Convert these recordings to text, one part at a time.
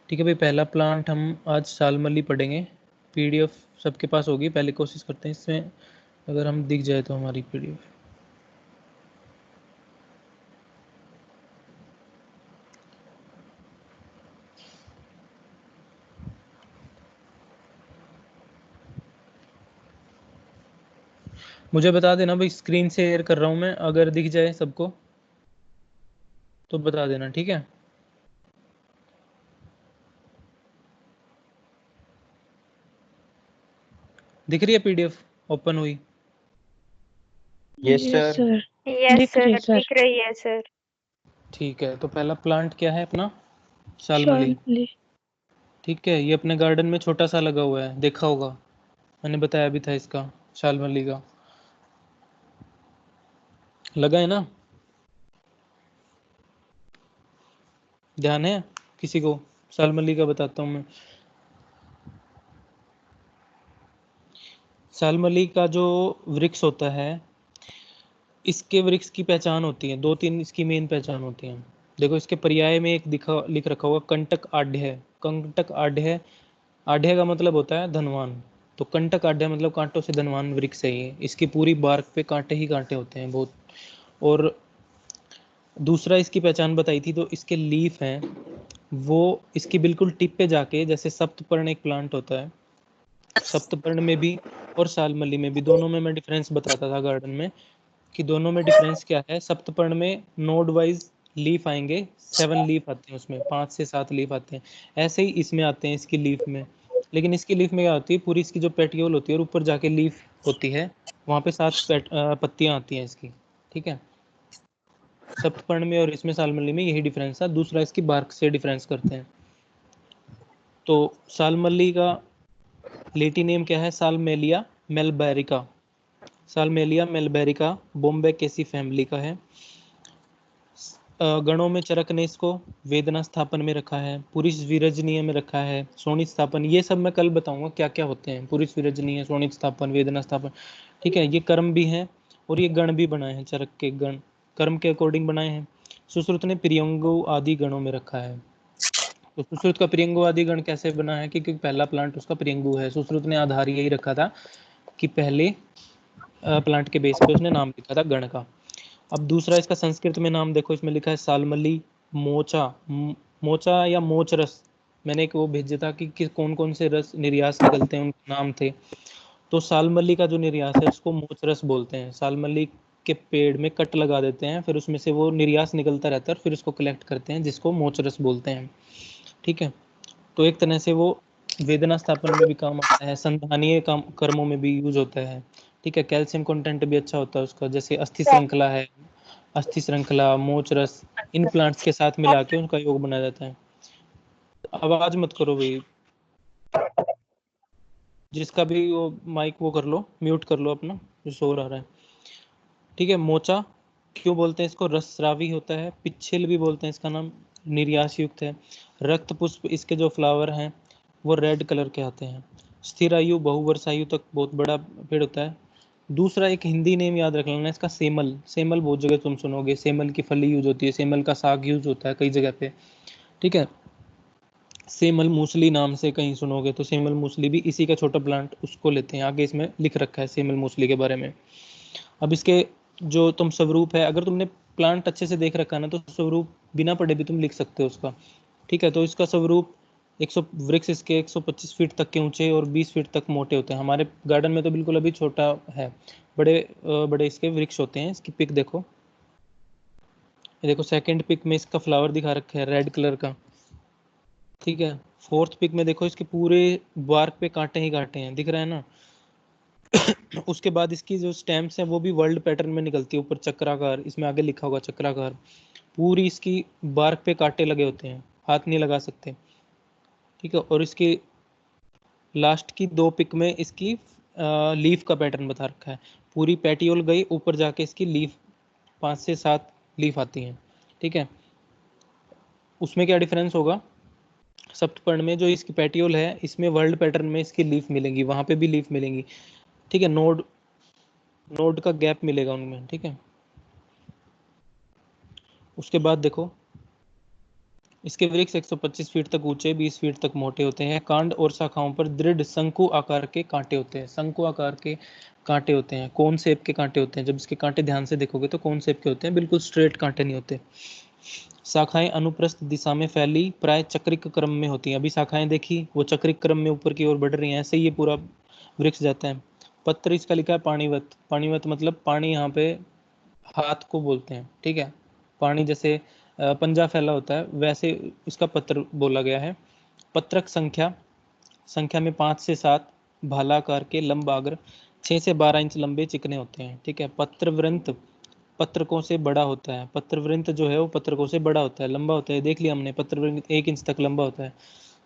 ठीक है भाई, पहला प्लांट हम आज शालमली पढ़ेंगे। पीडीएफ सबके पास होगी, पहले कोशिश करते हैं इसमें अगर हम दिख जाए तो हमारी पीडीएफ। मुझे बता देना भाई, स्क्रीन शेयर कर रहा हूँ मैं, अगर दिख जाए सबको तो बता देना, ठीक है। दिख रही है पीडीएफ ओपन हुई? Yes sir. यस दिख सर, रही है सर। दिख रही है सर। ठीक है, तो पहला प्लांट क्या है अपना? शालमली। शालमली। ठीक है, ये अपने गार्डन में छोटा सा लगा हुआ है, देखा होगा, मैंने बताया भी था इसका, शालमली का। लगा है ना? ध्यान है किसी को? शालमली का बताता हूँ मैं। शालमली का जो वृक्ष होता है, इसके वृक्ष की पहचान होती है, दो तीन इसकी मेन पहचान होती हैं। देखो, इसके पर्याय में एक लिख रखा हुआ कंटक आढ़्य। कंटक आढ़्य, आढ़्य का मतलब होता है धनवान, तो कंटक आढ़्य मतलब कांटों से धनवान वृक्ष है ये। इसकी पूरी बार्क पे कांटे ही कांटे होते हैं बहुत। और दूसरा इसकी पहचान बताई थी, तो इसके लीफ हैं वो इसकी बिल्कुल टिप पे जाके, जैसे सप्तपर्ण एक प्लांट होता है, सप्तपर्ण में भी और शालमली में भी, दोनों में मैं डिफरेंस बताता था गार्डन में कि दोनों में डिफरेंस क्या है। सप्तपर्ण में नोड वाइज लीफ आएंगे, 7 लीफ आते हैं उसमें, 5 से 7 लीफ आते हैं। ऐसे ही इसमें आते हैं इसकी लीफ में, लेकिन इसकी लीफ में क्या होती है, पूरी इसकी जो पेटियोल होती है और ऊपर जाके लीफ होती है, वहाँ पे 7 पत्तियां आती हैं इसकी। ठीक है, सप्तपर्ण में और इसमें शालमली में यही डिफरेंस था। दूसरा इसकी बार्क से डिफरेंस करते हैं। तो शालमली का लेटी नेम क्या है? सालमेलिया मेलबेरिका। सालमेलिया मेलबेरिका बॉम्बे केसी फैमिली का है। गणों में चरक ने इसको वेदना स्थापन में रखा है, पुरुष विरजनीय में रखा है, शोणित स्थापन, ये सब मैं कल बताऊंगा क्या क्या होते हैं, पुरुष विरजनीय, शोणित स्थापन, वेदना स्थापन। ठीक है, ये कर्म भी हैं और ये गण भी बनाए हैं, चरक के गण कर्म के अकॉर्डिंग बनाए हैं। सुश्रुत ने प्रियंगो आदि गणों में रखा है। तो सुश्रुत का प्रियंगो आदि गण कैसे बना है? क्योंकि पहला प्लांट उसका प्रियंगु है। सुश्रुत ने आधार यही रखा था कि पहले प्लांट के बेस पे उसने नाम लिखा था गण का। अब दूसरा इसका संस्कृत में नाम देखो, इसमें लिखा है सालमली मोचा। मोचा या मोच रस, मैंने एक वो भेजा था कि कौन कौन से रस निर्यास निकलते हैं, उनके नाम थे। तो सालमली का जो निर्यास है उसको मोच रस बोलते हैं। सालमली के पेड़ में कट लगा देते हैं, फिर उसमें से वो निर्यास निकलता रहता है और फिर उसको कलेक्ट करते हैं, जिसको मोच रस बोलते हैं। ठीक है, तो एक तरह से वो वेदना स्थापन में भी काम आता है, संधानीय काम कर्मों में भी यूज होता है। ठीक है, कैल्शियम कंटेंट भी अच्छा होता है उसका, जैसे अस्थि श्रृंखला है, अस्थि श्रृंखला, मोच रस, इन प्लांट्स के साथ मिला के उनका योग बनाया जाता है। आवाज मत करो भाई, जिसका भी वो माइक वो कर लो, म्यूट कर लो अपना, जो शोर आ रहा है। ठीक है, मोचा क्यों बोलते हैं इसको? रसस्रावी होता है। पिच्छिल भी बोलते हैं, इसका नाम निर्यास युक्त है। रक्त पुष्प, इसके जो फ्लावर हैं वो रेड कलर के आते हैं। स्थिर आयु, बहुवर्ष आयु तक बहुत बड़ा पेड़ होता है। दूसरा एक हिंदी नेम याद रख लेना इसका, सेमल। सेमल बहुत जगह तुम सुनोगे, सेमल की फली यूज होती है, सेमल का साग यूज होता है कई जगह पे। ठीक है, सेमल मूसली नाम से कहीं सुनोगे, तो सेमल मूसली भी इसी का छोटा प्लांट, उसको लेते हैं, आगे इसमें लिख रखा है सेमल मूसली के बारे में। अब इसके जो तुम स्वरूप है, अगर तुमने प्लांट अच्छे से देख रखा है ना, तो स्वरूप बिना पढ़े भी तुम लिख सकते हो उसका। ठीक है, तो इसका स्वरूप 100 वृक्ष इसके 125 फीट तक के ऊंचे और 20 फीट तक मोटे होते हैं। हमारे गार्डन में तो बिल्कुल अभी छोटा है, बड़े बड़े इसके वृक्ष होते हैं। इसकी पिक देखो, ये देखो सेकंड पिक में इसका फ्लावर दिखा रखा है रेड कलर का। ठीक है, फोर्थ पिक में देखो इसके पूरे बार्क पे कांटे ही कांटे हैं, दिख रहा है ना। उसके बाद इसकी जो स्टेम्स हैं वो भी वर्ल्ड पैटर्न में निकलती है, ऊपर चक्राकार, इसमें आगे लिखा होगा चक्राकार। पूरी इसकी बार्क पे कांटे लगे होते हैं, हाथ नहीं लगा सकते। ठीक है, और इसकी लास्ट की 2 पिक में इसकी लीफ का पैटर्न बता रखा है। पूरी पेटियोल गई, ऊपर जाके इसकी लीफ 5 से 7 लीफ आती हैं। ठीक है, उसमें क्या डिफरेंस होगा? सप्तपर्ण में जो इसकी पेटियोल है, इसमें वर्ल्ड पैटर्न में इसकी लीफ मिलेंगी, वहां पे भी लीफ मिलेंगी। ठीक है, नोड नोड का गैप मिलेगा उनमें। ठीक है, उसके बाद देखो इसके वृक्ष 125 फीट तक ऊंचे, 20 फीट तक मोटे होते हैं। कांड और शाखाओं पर दृढ़ शंकु आकार के कांटे होते हैं। शंकु आकार के कांटे होते हैं, कौन शेप के कांटे होते हैं? जब इसके कांटे ध्यान से देखोगे तो कौन शेप के होते हैं, बिल्कुल स्ट्रेट कांटे नहीं होते। शाखाएं अनुप्रस्थ दिशा में फैली प्राय चक्रिक क्रम में होती हैं। अभी शाखाएं देखी, वो चक्रिक क्रम में ऊपर की ओर बढ़ रही हैं, ऐसे ही ये पूरा वृक्ष जाता है। पत्र इसका लिखा है पाणिवत। पाणिवत मतलब पानी, यहाँ पे हाथ को बोलते हैं, ठीक है। पानी जैसे पंजा फैला होता है, वैसे इसका पत्र बोला गया है। पत्रक संख्या में 5 से 7 भालाकार के लंबाग्र 6 से 12 इंच लंबे चिकने होते हैं, ठीक है। पत्रवृंत पत्रकों से बड़ा होता है। पत्रवृंत जो है वो पत्रकों से बड़ा होता है, लंबा होता है। देख लिया हमने, पत्रवृंत 1 इंच तक लंबा होता है।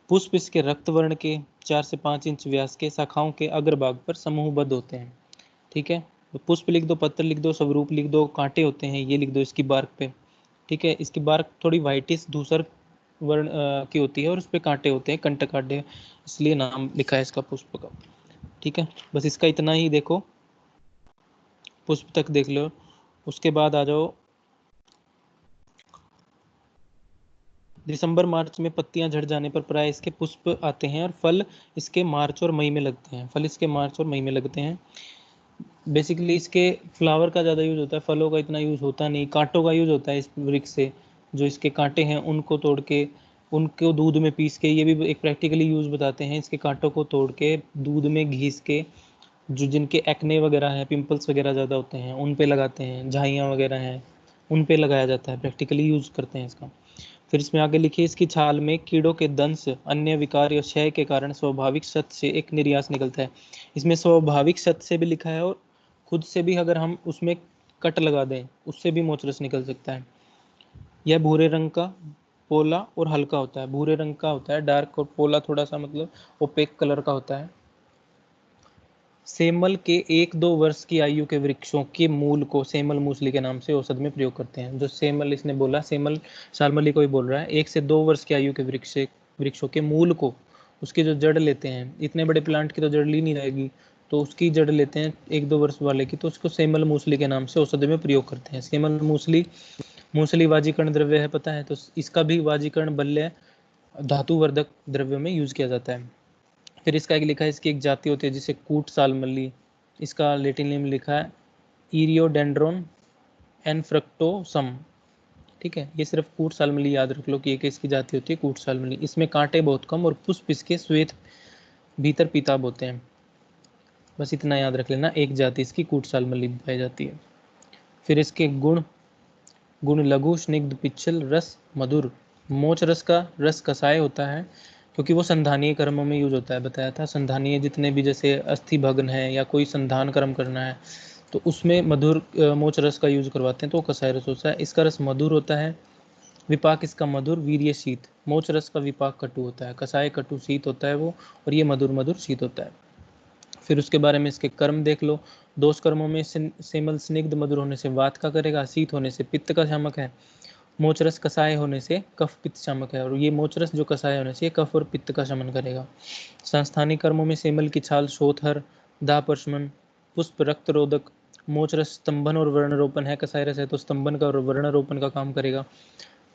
पुष्प इसके रक्त वर्ण के 4 से 5 इंच व्यास के, शाखाओं के अग्रभाग पर समूहबद्ध होते हैं, ठीक है। तो पुष्प लिख दो, पत्र लिख दो, स्वरूप लिख दो, कांटे होते हैं ये लिख दो इसकी बार्क पे, ठीक है। इसकी बार्क थोड़ी व्हाइटिश धूसर वर्ण की होती है और उस पे कांटे होते हैं, कंटक कांटे, इसलिए नाम लिखा है इसका पुष्प का, ठीक है। बस इसका इतना ही देखो, पुष्प तक देख लो। उसके बाद आ जाओ, दिसंबर मार्च में पत्तियां झड़ जाने पर प्राय इसके पुष्प आते हैं और फल इसके मार्च और मई में लगते हैं। फल इसके मार्च और मई में लगते हैं। बेसिकली इसके फ्लावर का ज़्यादा यूज़ होता है, फलों का इतना यूज़ होता नहीं। कांटों का यूज़ होता है इस वृक्ष से, जो इसके कांटे हैं उनको तोड़ के, उनको दूध में पीस के, ये भी एक प्रैक्टिकली यूज़ बताते हैं। इसके कांटों को तोड़ के दूध में घीस के, जो जिनके एक्ने वगैरह हैं, पिंपल्स वगैरह ज़्यादा होते हैं, उन पे लगाते हैं। झाइयाँ वगैरह हैं, उन पे लगाया जाता है, प्रैक्टिकली यूज़ करते हैं इसका। फिर इसमें आगे लिखिए, इसकी छाल में कीड़ों के दंश, अन्य विकार या क्षय के कारण स्वाभाविक शत से एक निर्यास निकलता है। इसमें स्वाभाविक शत से भी लिखा है, और खुद से भी अगर हम उसमें कट लगा दें उससे भी मोचरस निकल सकता है। यह भूरे रंग का, पोला और हल्का होता है। भूरे रंग का होता है डार्क, और पोला थोड़ा सा मतलब ओपेक कलर का होता है। सेमल के 1-2 वर्ष की आयु के वृक्षों के मूल को सेमल मूसली के नाम से औषध में प्रयोग करते हैं। जो सेमल इसने बोला, सेमल शाल्मली को ही बोल रहा है। 1 से 2 वर्ष की आयु के वृक्षों के मूल को, उसकी जो जड़ लेते हैं, इतने बड़े प्लांट की तो जड़ ली नहीं रहेगी, तो उसकी जड़ लेते हैं 1-2 वर्ष वाले की, तो उसको सेमल मूसली के नाम से औषध में प्रयोग करते हैं। सेमल मूसली वाजीकरण द्रव्य है, पता है, तो इसका भी वाजीकरण बल्य धातुवर्धक द्रव्यों में यूज किया जाता है। फिर इसका एक लिखा है, इसकी एक जाति होती है जिसे कूट सालमल्ली, इसका लेटिन नेम लिखा है इरियोडेंड्रोन एनफ्रक्टोसम, ठीक है। ये सिर्फ कूट सालमल्ली याद रख लो कि एक इसकी जाति होती है कूट सालमल्ली। इसमें कांटे बहुत कम और पुष्प इसके श्वेत भीतर पीताब होते हैं। बस इतना याद रख लेना, एक जाति इसकी कूट सालमल्ली पाई जाती है। फिर इसके गुण लघु, स्निग्ध, पिच्छल, रस, मधुर। मोच रस का रस कसाय होता है, क्योंकि वो संधानीय कर्मों में यूज होता है, बताया था। संधानीय जितने भी, जैसे अस्थि भग्न है या कोई संधान कर्म करना है, तो उसमें मधुर मोच रस का यूज करवाते हैं, तो कसाय रस होता है। इसका रस मधुर होता है। विपाक इसका मधुर, वीर्य शीत। मोच रस का विपाक कटु होता है, कसाय कटु शीत होता है वो, और ये मधुर मधुर शीत होता है। फिर उसके बारे में इसके कर्म देख लो। दोष कर्मों में सेमल स्निग्ध मधुर होने से वात का करेगा, शीत होने से पित्त का शामक है, मोचरस कसाय होने से कफ पित्त शामक है, और ये मोचरस जो कसाय होने से कफ और पित्त का शमन करेगा। संस्थानिक कर्मों में सेमल की छाल शोथर, दाह परशमन, पुष्प रक्त रोधक, मोचरस स्तंभन और वर्णरोपण है। कसाय रस है तो स्तंभन का और वर्णरोपण का काम करेगा।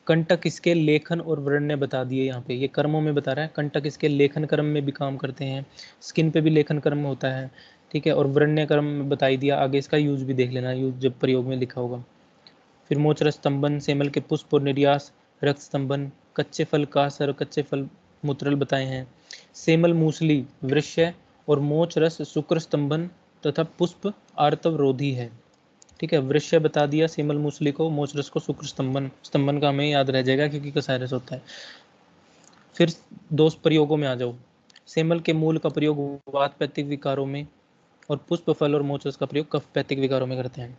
कंटक इसके लेखन और वर्ण ने बता दिए, यहाँ पे ये कर्मों में बता रहा है। कंटक इसके लेखन कर्म में भी काम करते हैं, स्किन पे भी लेखन कर्म होता है, ठीक है। और वृण्य कर्म में बताई दिया, आगे इसका यूज भी देख लेना, यूज जब प्रयोग में लिखा होगा। फिर मोचरस स्तंभन, सेमल के पुष्प और निर्यास, रक्त स्तंभन, कच्चे फल कासर, कच्चे फल मूत्रल बताए हैं। सेमल मूसली वृक्ष और मोच रस शुक्र स्तंभन तथा पुष्प आर्तवरोधी है, ठीक है। वृक्ष बता दिया सेमल मूसली को, मोच रस को, शुक्र स्तंभन का हमें याद रह जाएगा क्योंकि कसाय रस होता है। फिर दोष प्रयोगों में आ जाओ। सेमल के मूल का प्रयोग वातपैथिक विकारों में, और पुष्प फल और मोच रस का प्रयोग कफपैथिक विकारों में करते हैं।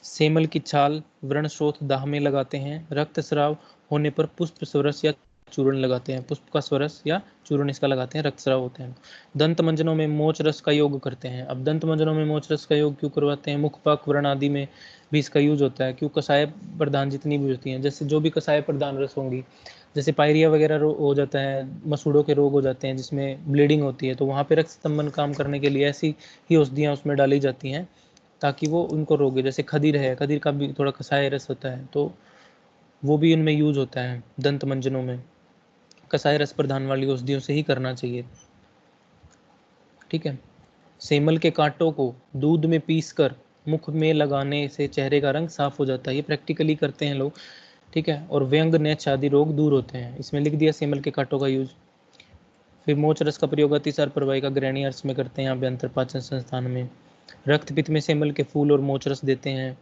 सेमल की छाल व्रण शोथ दाह में लगाते हैं। रक्तस्राव होने पर पुष्प स्वरस या चूर्ण लगाते हैं, पुष्प का स्वरस या चूर्ण इसका लगाते हैं, रक्तस्राव होते हैं। दंत मंजनों में मोच रस का योग करते हैं। अब दंत मंजनों में मोच रस का योग क्यों करवाते हैं? मुखपाक व्रण आदि में भी इसका यूज होता है, क्यों कसाय प्रधान जितनी भी होती हैं, जैसे जो भी कसाय प्रधान रस होंगी, जैसे पायरिया वगैरह हो जाता है, मसूड़ों के रोग हो जाते हैं जिसमें ब्लीडिंग होती है, तो वहाँ पे रक्त स्तंभन काम करने के लिए ऐसी ही औषधियाँ उसमें डाली जाती हैं ताकि वो उनको रोके। जैसे खदीर है, खदीर का भी थोड़ा कसाय रस होता है, तो वो भी इनमें यूज होता है दंत मंजनों में। कसाय रस प्रधान वाली औषधियों से ही करना चाहिए। ठीक है। सेमल के कांटों को दूध में पीसकर मुख में लगाने से चेहरे का रंग साफ हो जाता है। ये प्रैक्टिकली करते हैं लोग। ठीक है। और व्यंग नेत्र आदि रोग दूर होते हैं। इसमें लिख दिया सेमल के कांटों का यूज। फिर मोच रस का प्रयोग अतिसार प्रवाही का ग्रहणी अर्थ में करते हैं अभ्यंतर पाचन संस्थान में। रक्त पित्त में सेमल के फूल और मोच रस देते हैं।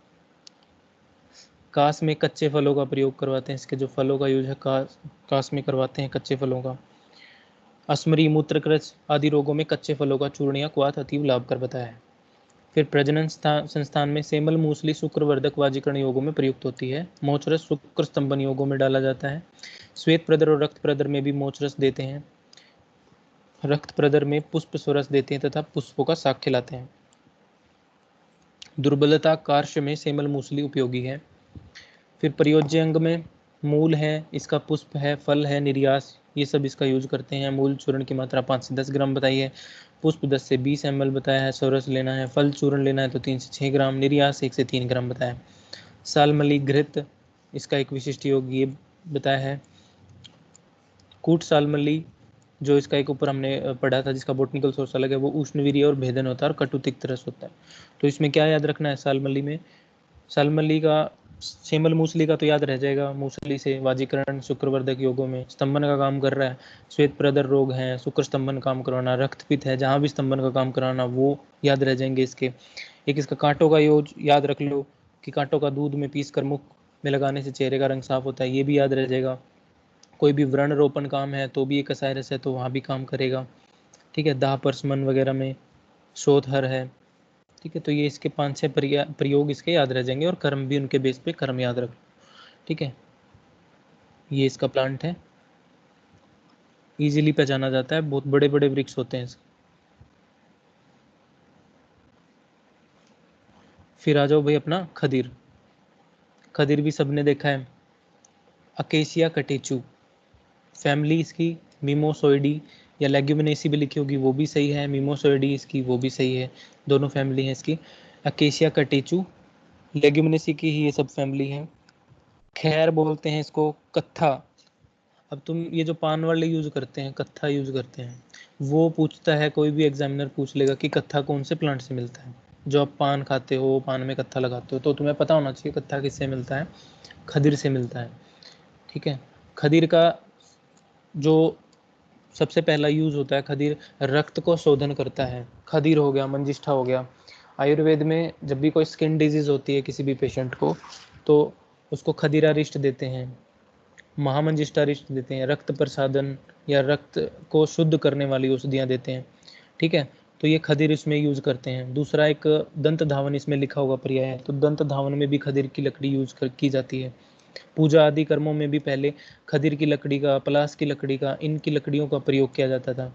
कास में कच्चे फलों का प्रयोग करवाते हैं। इसके जो फलों का यूज है कास में करवाते हैं, कच्चे फलों का। अस्मरी, मूत्रकृज आदि रोगों में कच्चे फलों का चूर्ण या क्वाथ अतीव लाभकर बताया है। फिर प्रजनन संस्थान में सेमल मूसली शुक्रवर्धक वाजीकरण योगों में प्रयुक्त होती है। मोचरस शुक्र स्तंभन योगों में डाला जाता है। श्वेत प्रदर और रक्त प्रदर में भी मोचरस देते हैं। रक्त प्रदर में पुष्प स्वरस देते हैं तथा पुष्पों का साग खिलाते हैं। दुर्बलता कार्श में सेमल मूसली उपयोगी है। फिर प्रयोज्य अंग में मूल है, इसका पुष्प है, फल है, निर्यास, ये सब इसका यूज करते हैं। मूल चूर्ण की मात्रा 5 से 10 ग्राम बताई है। पुष्प 10 से 20 ml बताया है। स्वरस लेना है, फल चूर्ण लेना है तो 3 से 6 ग्राम, निर्यास 1 से 3 ग्राम बताया है। सालमली घृत, इसका एक विशिष्ट योग ये बताया है। कूट सालमली जो इसका एक ऊपर हमने पढ़ा था, जिसका बोटनिकल सोर्स अलग है, वो उष्णवीर्य और भेदन होता है और कटु तिक्त रस होता है। तो इसमें क्या याद रखना है सालमली में? सालमली का, सेमल मूसली का तो याद रह जाएगा। मूसली से वाजीकरण शुक्रवर्धक योगों में स्तंभन का काम कर रहा है। श्वेत प्रदर रोग है, शुक्र स्तंभन काम करवाना, रक्तपित्त है, जहाँ भी स्तंभन का काम कराना वो याद रह जाएंगे इसके। एक इसका कांटों का यूज याद रख लो कि कांटों का दूध में पीस कर मुख में लगाने से चेहरे का रंग साफ होता है, ये भी याद रह जाएगा। कोई भी व्रण रोपण काम है तो भी एक कसाय रस है तो वहाँ भी काम करेगा। ठीक है। दाह परसमन वगैरह में शोधहर है। ठीक है। तो ये इसके 5-6 प्रयोग इसके याद रह जाएंगे और कर्म भी उनके बेस पे कर्म याद रख लो। ठीक है। ये इसका प्लांट है, इजीली पहचाना जाता है, बहुत बड़े बड़े वृक्ष होते हैं इसके। फिर आ जाओ भाई अपना खदीर। खदीर भी सबने देखा है। अकेसिया कटेचू, फैमिली इसकी मिमोसोइडी या लेग्यूमिनेसी भी लिखी होगी, वो भी सही है। मिमोसोइडी इसकी, वो भी सही है। दोनों फैमिली है इसकी। अकेसिया कटेचू लेग्यूमिनेसी की ही ये सब फैमिली है। खैर बोलते हैं इसको, कत्था। अब तुम ये जो पान वाले यूज करते हैं, कत्था यूज करते हैं, वो पूछता है, कोई भी एग्जामिनर पूछ लेगा कि कत्था कौन से प्लांट से मिलता है। जो आप पान खाते हो, पान में कत्था लगाते हो, तो तुम्हें पता होना चाहिए कत्था किससे मिलता है। खदीर से मिलता है। ठीक है। खदीर का जो सबसे पहला यूज होता है, खदीर रक्त को शोधन करता है। खदीर हो गया, मंजिष्ठा हो गया। आयुर्वेद में जब भी कोई स्किन डिजीज होती है किसी भी पेशेंट को, तो उसको खदीरारिष्ट देते हैं, महामंजिष्ठारिष्ट देते हैं, रक्त प्रसादन या रक्त को शुद्ध करने वाली औषधियाँ देते हैं। ठीक है। तो ये खदीर इसमें यूज करते हैं। दूसरा एक दंत धावन इसमें लिखा होगा पर्याय है, तो दंत धावन में भी खदीर की लकड़ी यूज की जाती है। पूजा आदि कर्मों में भी पहले खदीर की लकड़ी का, पलास की लकड़ी का, इनकी लकड़ियों का प्रयोग किया जाता था।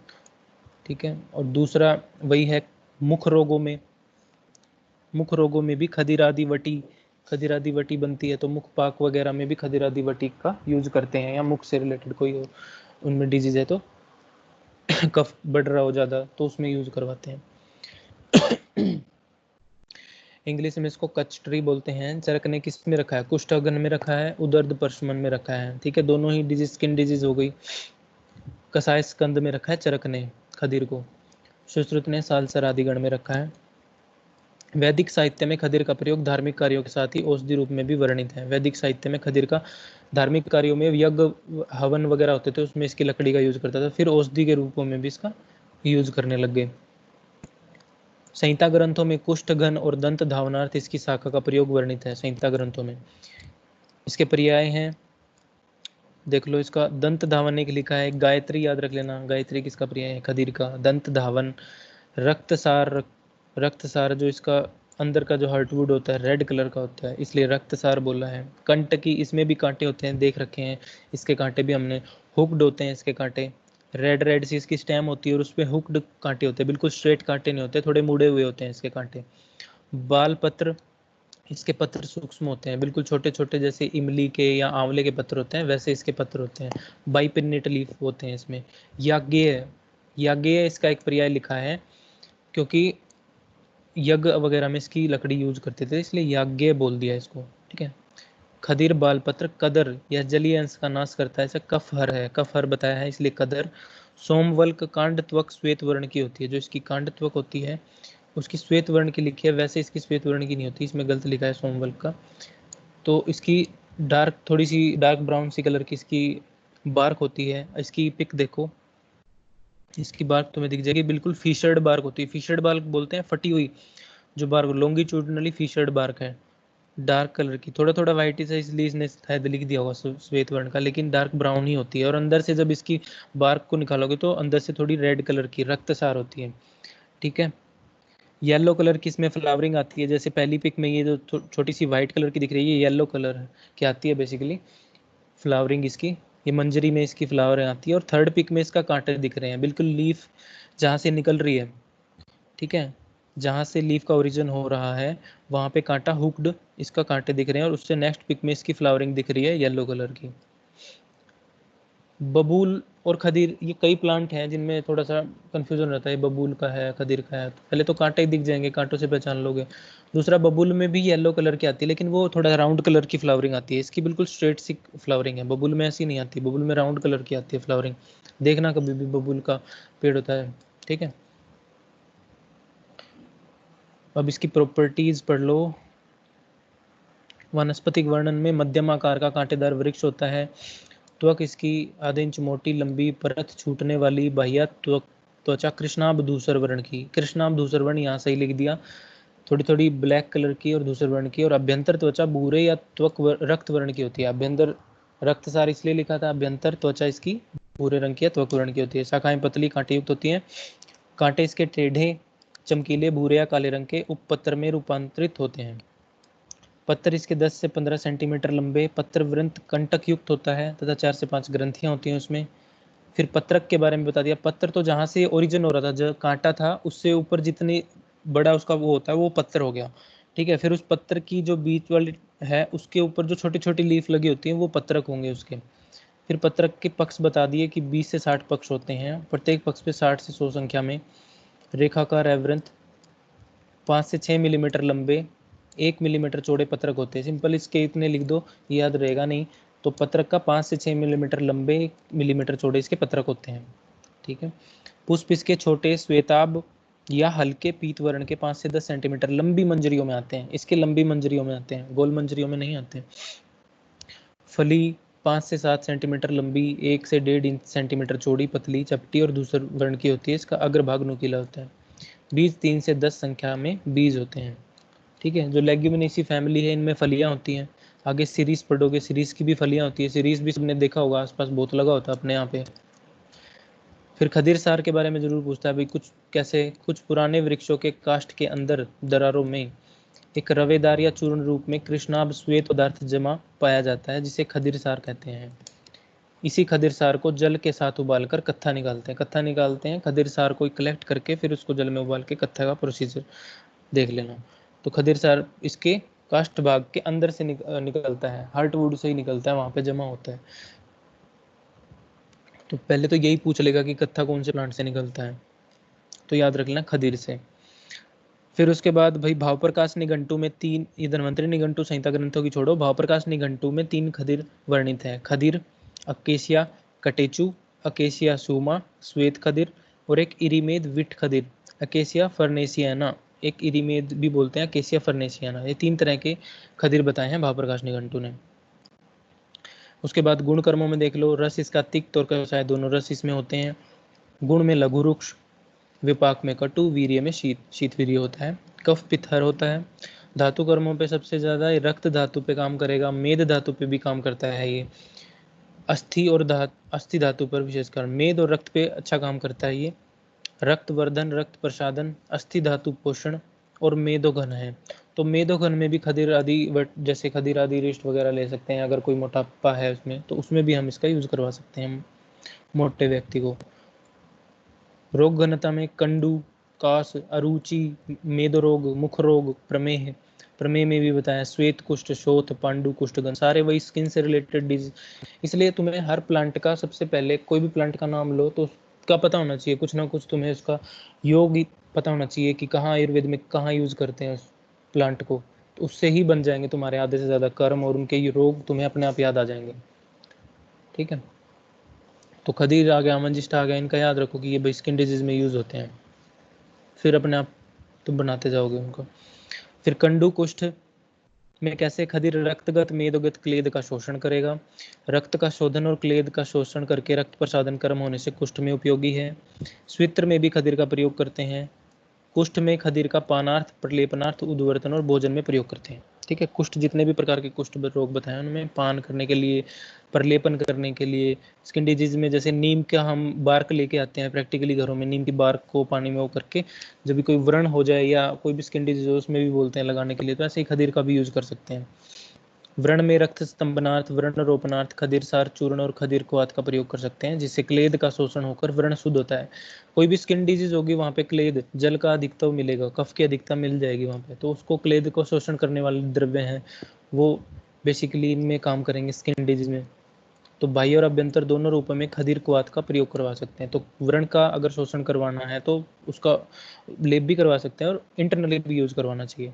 ठीक है। और दूसरा वही है मुख रोगों में, मुख रोगों में भी खदीरादि वटी बनती है, तो मुख पाक वगैरह में भी खदीरादि वटी का यूज करते हैं, या मुख से रिलेटेड कोई उनमें डिजीज है तो कफ बढ़ रहा हो ज़्यादा तो उसमें यूज करवाते हैं। इंग्लिश में इसको कच ट्री बोलते हैं। चरक ने किस में रखा है? कुष्ठगन में रखा है, उदर्द परशमन में रखा है। ठीक है। दोनों ही डिजीज स्किन डिजीज हो गई। कसाय स्कंद में रखा है चरक ने खदीर को। सुश्रुत ने सालसर आदि गण में रखा है। वैदिक साहित्य में खदीर का प्रयोग धार्मिक कार्यों के साथ ही औषधि रूप में भी वर्णित है। वैदिक साहित्य में खदीर का धार्मिक कार्यों में, यज्ञ हवन वगैरह होते थे, उसमें इसकी लकड़ी का यूज करता था। फिर औषधि के रूपों में भी इसका यूज करने लग गए। संहिता ग्रंथों में कुष्ठ घन और दंत धावनार्थ इसकी शाखा का प्रयोग वर्णित है। संहिता ग्रंथों में इसके पर्याय हैं, देख लो। इसका दंत धावन एक लिखा है, गायत्री याद रख लेना। गायत्री किसका पर्याय है? खदीर का। दंत धावन। रक्तसार, रक्तसार जो इसका अंदर का जो हार्टवुड होता है रेड कलर का होता है, इसलिए रक्तसार बोला है। कंटकी, इसमें भी कांटे होते हैं, देख रखे हैं इसके कांटे भी हमने। हुक्ड होते हैं इसके कांटे। रेड रेड सी इसकी स्टेम होती है और उसपे हुक्ड कांटे होते हैं, बिल्कुल स्ट्रेट कांटे नहीं होते, थोड़े मुड़े हुए होते हैं इसके कांटे। बाल पत्र, इसके पत्र सूक्ष्म होते हैं, बिल्कुल छोटे छोटे, जैसे इमली के या आंवले के पत्र होते हैं वैसे इसके पत्र होते हैं। बाइपिन्नेट लीफ होते हैं इसमें। याज्ञेय, याज्ञेय इसका एक पर्याय लिखा है, क्योंकि यज्ञ वगैरह में इसकी लकड़ी यूज करते थे, इसलिए याज्ञेय बोल दिया इसको। ठीक है। खदिर बालपत्र कदर या जलीय अंश का नाश करता है, ऐसा कफहर है, कफहर बताया है इसलिए कदर। सोमवल्क कांड त्वक श्वेत वर्ण की होती है, जो इसकी कांड त्वक होती है उसकी श्वेत वर्ण की लिखी है, वैसे इसकी श्वेत वर्ण की नहीं होती, इसमें गलत लिखा है सोमवल्क का। तो इसकी डार्क, थोड़ी सी डार्क ब्राउन सी कलर की इसकी बार्क होती है। इसकी पिक देखो, इसकी बार्क तुम्हें दिख जाएगी, बिल्कुल फिशर्ड बार्क होती है। फिशर्ड बार्क बोलते हैं फटी हुई जो बार्क, लॉन्गिट्यूडनली फिशर्ड बार्क है, डार्क कलर की, थोड़ा थोड़ा वाइट है इसलिए इसने शायद लिख दिया होगा श्वेत वर्ण का, लेकिन डार्क ब्राउन ही होती है। और अंदर से जब इसकी बार्क को निकालोगे तो अंदर से थोड़ी रेड कलर की रक्तसार होती है, ठीक है। येलो कलर की इसमें फ्लावरिंग आती है, जैसे पहली पिक में ये जो छोटी सी वाइट कलर की दिख रही है, ये येलो कलर की आती है बेसिकली फ्लावरिंग इसकी, ये मंजरी में इसकी फ्लावरिंग आती है। और थर्ड पिक में इसका कांटे दिख रहे हैं, बिल्कुल लीफ जहाँ से निकल रही है, ठीक है, जहाँ से लीफ का ओरिजिन हो रहा है वहाँ पे कांटा हुक्ड इसका कांटे दिख रहे हैं, और उससे नेक्स्ट पिक में इसकी फ्लावरिंग दिख रही है येलो कलर की। बबूल और खदीर, ये कई प्लांट हैं जिनमें थोड़ा सा कंफ्यूजन रहता है, बबूल का है खदीर का है, तो पहले तो कांटे ही दिख जाएंगे, कांटों से पहचान लोगे। दूसरा, बबूल में भी येलो कलर की आती है, लेकिन वो थोड़ा राउंड कलर की फ्लावरिंग आती है, इसकी बिल्कुल स्ट्रेट सी फ्लावरिंग है, बबूल में ऐसी नहीं आती, बबूल में राउंड कलर की आती है फ्लावरिंग। देखना कभी भी बबूल का पेड़ होता है, ठीक है। अब इसकी प्रॉपर्टीज पढ़ लो। वनस्पतिक वर्णन में मध्यम आकार का कांटेदार वृक्ष होता है। त्वक इसकी आधे इंच मोटी लंबी परत छूटने वाली, बाह्य त्वचा कृष्णाभ धूसर वर्ण की, कृष्णाभ धूसर वर्ण यहाँ सही लिख दिया, थोड़ी थोड़ी ब्लैक कलर की और धूसर वर्ण की। और अभ्यंतर त्वचा भूरे या त्वक रक्त वर्ण की होती है, अभ्यंतर रक्तसार इसलिए लिखा था, अभ्यंतर त्वचा इसकी भूरे रंग की या त्वक वर्ण की होती है। शाखाएं पतली कांटे युक्त होती हैं, कांटे इसके टेढ़े चमकीले भूरे या काले रंग के उपपत्र में रूपांतरित होते हैं। पत्र इसके 10 से 15 सेंटीमीटर लंबे, पत्र वृंत कंटक युक्त होता है तथा 4 से 5 ग्रंथियां होती हैं उसमें। फिर पत्रक के बारे में बता दिया, पत्र तो जहाँ से ओरिजिन हो रहा था, जो कांटा था उससे ऊपर जितनी बड़ा उसका वो होता है वो पत्र हो गया, ठीक है। फिर उस पत्र की जो बीच वाली है उसके ऊपर जो छोटी छोटी लीफ लगी होती है वो पत्रक होंगे उसके। फिर पत्रक के पक्ष बता दिए कि 20 से 60 पक्ष होते हैं, प्रत्येक पक्ष पे 60 से 100 संख्या में रेखाकार एवरंत 5 से 6 मिलीमीटर लंबे 1 मिलीमीटर चौड़े पत्रक होते हैं। सिंपल इसके इतने लिख दो, याद रहेगा नहीं, तो पत्रक का 5 से 6 मिलीमीटर लंबे 1 मिलीमीटर चौड़े इसके पत्रक होते हैं, ठीक है। पुष्प इसके छोटे श्वेताभ या हल्के पीत वर्ण के 5 से 10 सेंटीमीटर लंबी मंजरियों में आते हैं, इसके लंबी मंजरियों में आते हैं, गोल मंजरियों में नहीं आते। फली 5 से 7 सेंटीमीटर लंबी, 1 से 1.5 सेंटीमीटर चौड़ी, पतली, चपटी और धूसर वर्ण की होती है, इसका अग्रभाग नुकीला होता है। बीज 3 से 10 संख्या में बीज होते हैं, ठीक है। जो लेग्यूमिनेसी फैमिली है इनमें फलियां होती हैं। आगे सीरीज पढ़ोगे, सीरीज की भी फलियां होती है, सीरीज भी सबने देखा होगा, आसपास बहुत लगा होता है अपने यहाँ पे। फिर खदीर सार के बारे में जरूर पूछता है भाई, कुछ कैसे, कुछ पुराने वृक्षों के काष्ठ के अंदर दरारों में एक रवेदार या चूर्ण रूप में कृष्णाभ श्वेत पदार्थ जमा पाया जाता है, जिसे खदीर सार कहते हैं। इसी खदीर सार को जल के साथ उबालकर कत्था निकालते हैं, कत्था निकालते हैं खदीर सार को कलेक्ट करके, फिर उसको जल में उबाल के कत्था का प्रोसीजर देख लेना। तो खदीर सार इसके काष्ठ भाग के अंदर से निकलता है, हार्टवुड से ही निकलता है, वहां पे जमा होता है। तो पहले तो यही पूछ लेगा कि कत्था कौन से प्लांट से निकलता है, तो याद रख लेना खदीर से। फिर उसके बाद भाई भाव प्रकाश निघंटु में 3, ये धन्वंतरी निघंटु संहिता ग्रंथों की छोड़ो, भाव प्रकाश निघंटु में 3 खदीर वर्णित है। Khadir, acacia catechu, acacia Suma श्वेत खदीर, और एक इरीमेद विट खदीर, अकेसिया फर्नेसियाना, एक इरीमेद भी बोलते हैं, अकेसिया फर्नेसियाना। ये 3 तरह के खदीर बताए हैं भाव प्रकाश निघंटु ने। उसके बाद गुण कर्मों में देख लो, रस इसका तिक्त और कषाय दोनों रस इसमें होते हैं। गुण में लघु रुक्ष, विपाक में कटु, वीर्य में शीत, शीत वीर्य होता है। कफ पित्थर होता है। धातु कर्मों पे सबसे ज्यादा रक्त धातु पे काम करेगा, मेद धातु पे भी काम करता है ये, अस्थि और अस्थि धातु पर विशेषकर, मेद और रक्त पे अच्छा काम करता है ये। रक्त वर्धन, रक्त प्रसादन, अस्थि धातु पोषण और मेदोघन है। तो मेदोघन में भी खदीर आदि, जैसे खदीर आदि रिष्ट वगैरह ले सकते हैं, अगर कोई मोटापा है उसमें तो उसमें भी हम इसका यूज करवा सकते हैं मोटे व्यक्ति को। रोग घनता में कंडू, कास, अरुचि, मेदरोग, मुख रोग, प्रमेह, प्रमेह में भी बताया श्वेत कुष्ठ, शोथ, पांडु, कुष्ठगन, सारे वही स्किन से रिलेटेड डिजीज। इसलिए तुम्हें हर प्लांट का, सबसे पहले कोई भी प्लांट का नाम लो तो उसका पता होना चाहिए, कुछ ना कुछ तुम्हें उसका योग पता होना चाहिए कि कहाँ आयुर्वेद में कहाँ यूज करते हैं उस प्लांट को, उससे ही बन जाएंगे तुम्हारे आधे से ज़्यादा कर्म, और उनके ये रोग तुम्हें अपने आप याद आ जाएंगे। ठीक है, तो खदीर आ गया, अमंजिष्ठ आ गया, इनका याद रखो कि ये भाई स्किन डिजीज में यूज़ होते हैं, फिर अपने आप तुम बनाते जाओगे उनको। फिर कंडू कुष्ठ में कैसे खदीर रक्तगत मेदोगत क्लेद का शोषण करेगा। रक्त का शोधन और क्लेद का शोषण करके रक्त प्रसादन कर्म होने से कुष्ठ में उपयोगी है। स्वित्र में भी खदीर का प्रयोग करते हैं। कुष्ठ में खदीर का पानार्थ, प्रलेपनार्थ, उद्वर्तन और भोजन में प्रयोग करते हैं। ठीक है, कुष्ठ जितने भी प्रकार के कुष्ठ रोग बताए उनमें पान करने के लिए, प्रलेपन करने के लिए, स्किन डिजीज में जैसे नीम का हम बार्क लेके आते हैं प्रैक्टिकली घरों में, नीम की बार्क को पानी में वो करके जब भी कोई व्रण हो जाए या कोई भी स्किन डिजीज हो उसमें भी बोलते हैं लगाने के लिए, तो ऐसे ही खदीर का भी यूज कर सकते हैं। व्रण में रक्त स्तंभनार्थ, व्रण रोपणार्थ खदीर सार चूर्ण और खदीर क्वाथ का प्रयोग कर सकते हैं, जिससे क्लेद का शोषण होकर व्रण शुद्ध होता है। कोई भी स्किन डिजीज होगी वहाँ पे क्लेद, जल का अधिकता मिलेगा, कफ की अधिकता मिल जाएगी वहाँ पे, तो उसको क्लेद को शोषण करने वाले द्रव्य हैं वो बेसिकली इनमें काम करेंगे स्किन डिजीज में। तो बाह्य और अभ्यंतर दोनों रूपों में खदीर क्वाथ का प्रयोग करवा सकते हैं। तो व्रण का अगर शोषण करवाना है तो उसका लेप भी करवा सकते हैं और इंटरनली भी यूज करवाना चाहिए।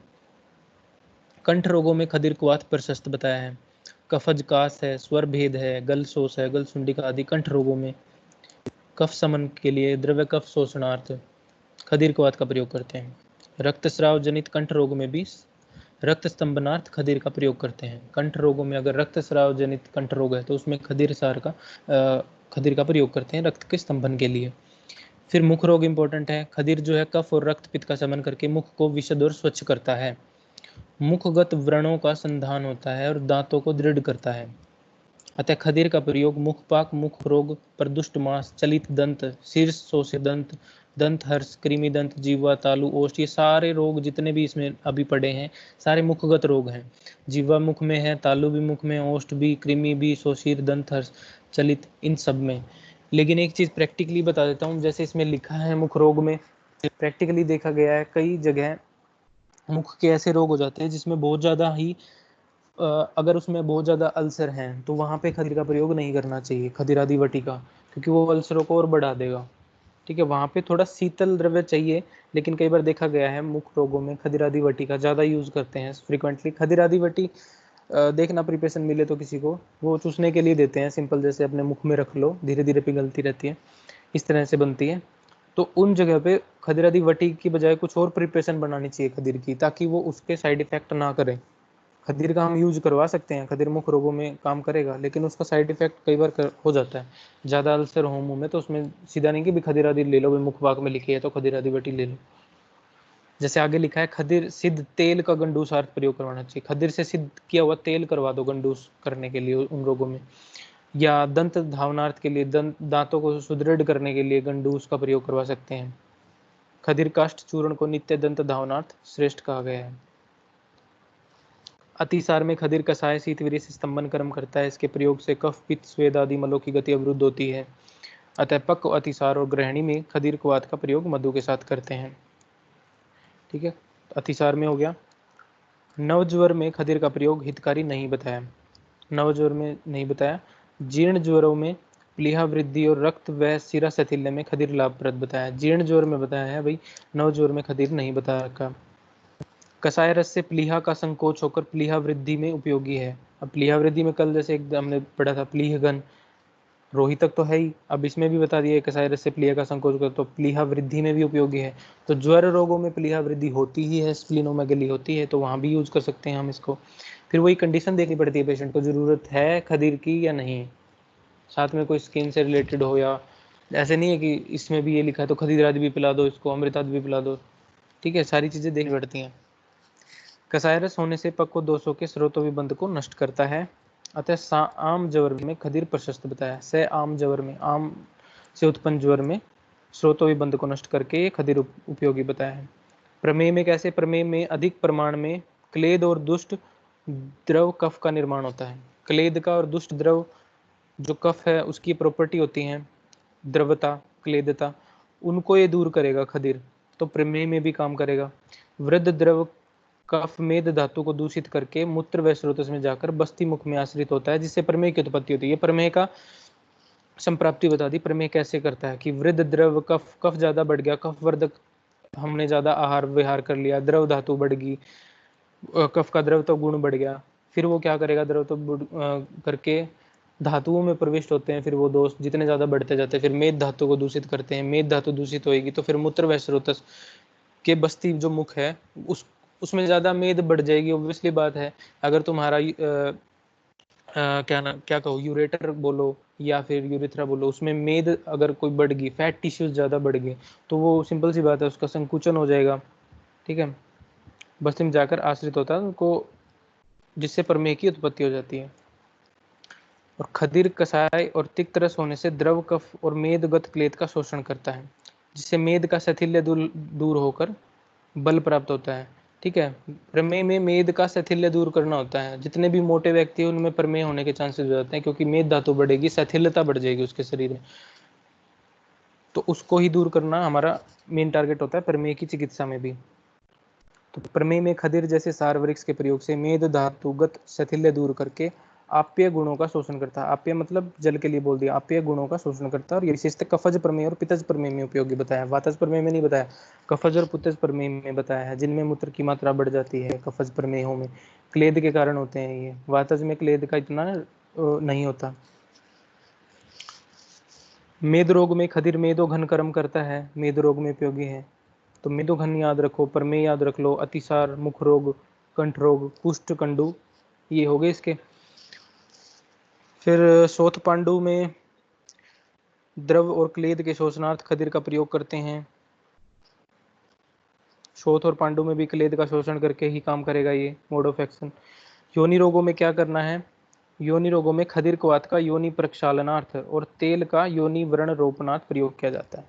कंठ रोगों में खदीर क्वाथ प्रशस्त बताया है। कफज कास है, स्वर भेद है, गल शोष है, गल सुंडिका आदि कंठ रोगों में कफ समन के लिए द्रव्य कफ शोषणार्थ खदीर क्वाथ का प्रयोग करते हैं। रक्तस्राव जनित कंठ रोग में भी रक्त स्तंभनार्थ खदीर का प्रयोग करते हैं। कंठ रोगों में अगर रक्तस्राव जनित कंठ रोग है तो उसमें खदीर सार का खदीर का प्रयोग करते हैं रक्त के स्तंभन के लिए। फिर मुख रोग इंपॉर्टेंट है। खदीर जो है कफ और रक्त पित्त का समन करके मुख को विशुद्ध और स्वच्छ करता है। मुखगत व्रणों का संधान होता है और दांतों को दृढ़ करता है। अतः खदीर का प्रयोग मुखपाक, मुख रोग, प्रदुष्ट मांस, चलित दंत, शीर्ष शोषित दंत, दंत हर्ष, कृमि दंत, जीवा, तालु, ओष्ठ, ये सारे रोग जितने भी इसमें अभी पड़े हैं सारे मुखगत रोग हैं। जीवा मुख में है, तालु भी मुख में, ओष्ठ भी, कृमि भी, शोषित, दंत हर्ष, चलित, इन सब में। लेकिन एक चीज प्रैक्टिकली बता देता हूँ, जैसे इसमें लिखा है मुख रोग में, प्रैक्टिकली देखा गया है कई जगह मुख के ऐसे रोग हो जाते हैं जिसमें बहुत ज़्यादा ही अगर उसमें बहुत ज़्यादा अल्सर हैं तो वहाँ पे खदीर का प्रयोग नहीं करना चाहिए, खदीरादि वटी का, क्योंकि वो अल्सरों को और बढ़ा देगा। ठीक है, वहाँ पे थोड़ा शीतल द्रव्य चाहिए, लेकिन कई बार देखा गया है मुख रोगों में खदीरादि वटी का ज़्यादा यूज़ करते हैं फ्रिक्वेंटली। खदीरादि वटी देखना प्रिपरेशन मिले तो किसी को, वो चूसने के लिए देते हैं सिंपल, जैसे अपने मुख में रख लो, धीरे धीरे पिघलती रहती है, इस तरह से बनती है। तो उन जगह पे खदीरादि वटी की बजाय कुछ और प्रिपरेशन बनानी चाहिए खदीर की, ताकि वो उसके साइड इफेक्ट ना करे। खदीर का हम यूज करवा सकते हैं, खदीर मुख रोगों में काम करेगा, लेकिन उसका साइड इफेक्ट कई बार हो जाता है, ज़्यादा अल्सर हो मुंह में तो उसमें सीधा नहीं कि भी खदीरादि ले लो, मुख भाग में लिखी है तो खदीरादि वटी ले लो। जैसे आगे लिखा है खदीर सिद्ध तेल का गंडूसार्थ प्रयोग करवाना चाहिए, खदीर से सिद्ध किया हुआ तेल करवा दो गंडूस करने के लिए उन रोगों में। या दंत धावनार्थ के लिए, दांतों को सुदृढ़ करने के लिए गंडूस का प्रयोग करवा सकते हैं। खदीर काष्ठ चूर्ण को नित्य दंत धावनार्थ श्रेष्ठ कहा गया है। अतिसार में खदीर कसाय शीतवीर्य से स्तंभन कर्म करता है, इसके प्रयोग से कफ, पित्त, स्वेद आदि मलों की गति अवरुद्ध होती है। अतः पक्व, अतिसार और ग्रहणी में खदीर क्वाथ का प्रयोग मधु के साथ करते हैं। ठीक है, अतिसार में हो गया। नवज्वर में खदीर का प्रयोग हितकारी नहीं बताया, नवज्वर में नहीं बताया। जीर्ण ज्वरों में प्लीहा वृद्धि और रक्त व सिरा सथिल्य में खदीर लाभप्रद बताया। जीर्ण ज्वर में बताया है भाई, नवज्वर में खदीर नहीं बता रखा। कसाय रस से प्लीहा का संकोच होकर प्लीहा वृद्धि में उपयोगी है। अब प्लीहा वृद्धि में कल जैसे एक हमने पढ़ा था प्लीहगन, रोहितक तो है ही, अब इसमें भी बता दिया कसाय रस से प्लीहा का संकोच कर, तो प्लीहा वृद्धि में भी उपयोगी है। तो ज्वर रोगों में प्लीहा वृद्धि होती ही है, स्प्लीनोमेगली होती है, तो वहाँ भी यूज कर सकते हैं हम इसको। फिर वही कंडीशन देखनी पड़ती है पेशेंट को, जरूरत है खदीर की या नहीं, साथ में कोई स्किन से रिलेटेड हो, या ऐसे नहीं है कि इसमें भी ये लिखा है तो खदीरादि भी पिला दो इसको, अमृतादि भी पिला दो। ठीक है, सारी चीज़ें देखनी पड़ती हैं। कसाय रस होने से पक्व दोषों के स्रोतों विबंध को नष्ट करता है। अतः आम ज्वर में खदीर प्रशस्त बताया। स आम ज्वर में, आम से उत्पन्न ज्वर में स्रोतों विबंध को नष्ट करके ये खदीर उपयोगी बताया है। प्रमेय में कैसे, प्रमेय में अधिक प्रमाण में क्लेद और दुष्ट द्रव कफ का निर्माण होता है। क्लेद का और दुष्ट द्रव जो कफ है उसकी प्रॉपर्टी होती है द्रवता, क्लेदता, उनको ये दूर करेगा खदीर, तो प्रमेय में भी काम करेगा। वृद्ध द्रव कफ मेद धातु को दूषित करके मूत्र व स्रोतस में जाकर बस्ती मुख में आश्रित होता है, जिससे प्रमेय की उत्पत्ति होती है। प्रमेय का संप्राप्ति बता दी। प्रमेय कैसे करता है कि वृद्ध द्रव कफ ज्यादा बढ़ गया, कफ वर्धक हमने ज्यादा आहार विहार कर लिया, द्रव धातु बढ़ गई, कफ का द्रवत्व गुण बढ़ गया, फिर वो क्या करेगा, द्रवत्व करके धातुओं में प्रविष्ट होते हैं, फिर वो दोष जितने ज़्यादा बढ़ते जाते हैं, फिर मेद धातु को दूषित करते हैं, मेद धातु दूषित होएगी तो फिर मूत्र व स्रोतस के बस्ती जो मुख है उसमें ज़्यादा मेद बढ़ जाएगी। ऑब्वियसली बात है, अगर तुम्हारा क्या कहो, यूरेटर बोलो या फिर यूरिथ्रा बोलो, उसमें मेद अगर कोई बढ़ गई, फैट टिश्यूज ज़्यादा बढ़ गए, तो वो सिंपल सी बात है, उसका संकुचन हो जाएगा। ठीक है, बस्ती में जाकर आश्रित होता है उनको, जिससे प्रमेह की उत्पत्ति हो जाती है। और खदीर कसाय और तिक्त रस होने से द्रव कफ और मेदगत क्लेद का शोषण करता है, जिससे मेद का शैथिल्य दूर होकर बल प्राप्त होता है। ठीक है, प्रमेय में मेद का शैथिल्य दूर करना होता है। जितने भी मोटे व्यक्ति हैं उनमें प्रमेय होने के चांसेस हो जाते हैं, क्योंकि मेद धातु बढ़ेगी, शैथिल्यता बढ़ जाएगी उसके शरीर में, तो उसको ही दूर करना हमारा मेन टारगेट होता है प्रमेय की चिकित्सा में भी। तो प्रमेय में खदिर जैसे सार वृक्ष के प्रयोग से मेद धातुगत शैथिल्य दूर करके आप्य गुणों का शोषण करता है। आप्य मतलब जल के लिए बोल दिया, आप्य गुणों का शोषण करता है। और ये विशेषतः कफज प्रमेय और पित्तज प्रमेय में उपयोगी बताया, वातज प्रमेय में नहीं बताया, कफज और पित्तज प्रमेय में बताया है, जिनमें मूत्र की मात्रा बढ़ जाती है। कफज प्रमेयों में क्लेद के कारण होते हैं ये, वातज में क्लेद का इतना नहीं होता। मेद रोग में खदिर मेदो घन कर्म करता है, मेद रोग में उपयोगी है। तो मेदो घन याद रखो, प्रमेय याद रख लो, अतिसार, मुख रोग, कंठ रोग, कुष्ठ कंडू, ये हो गए इसके। फिर शोथ पांडु में द्रव और क्लेद के शोषणार्थ खदिर का प्रयोग करते हैं। शोथ और पांडु में भी क्लेद का शोषण करके ही काम करेगा ये मोड ऑफ एक्शन। योनि रोगों में क्या करना है, योनि रोगों में खदिर क्वाथ का योनि प्रक्षालनार्थ और तेल का योनि व्रण रोपणार्थ प्रयोग किया जाता है।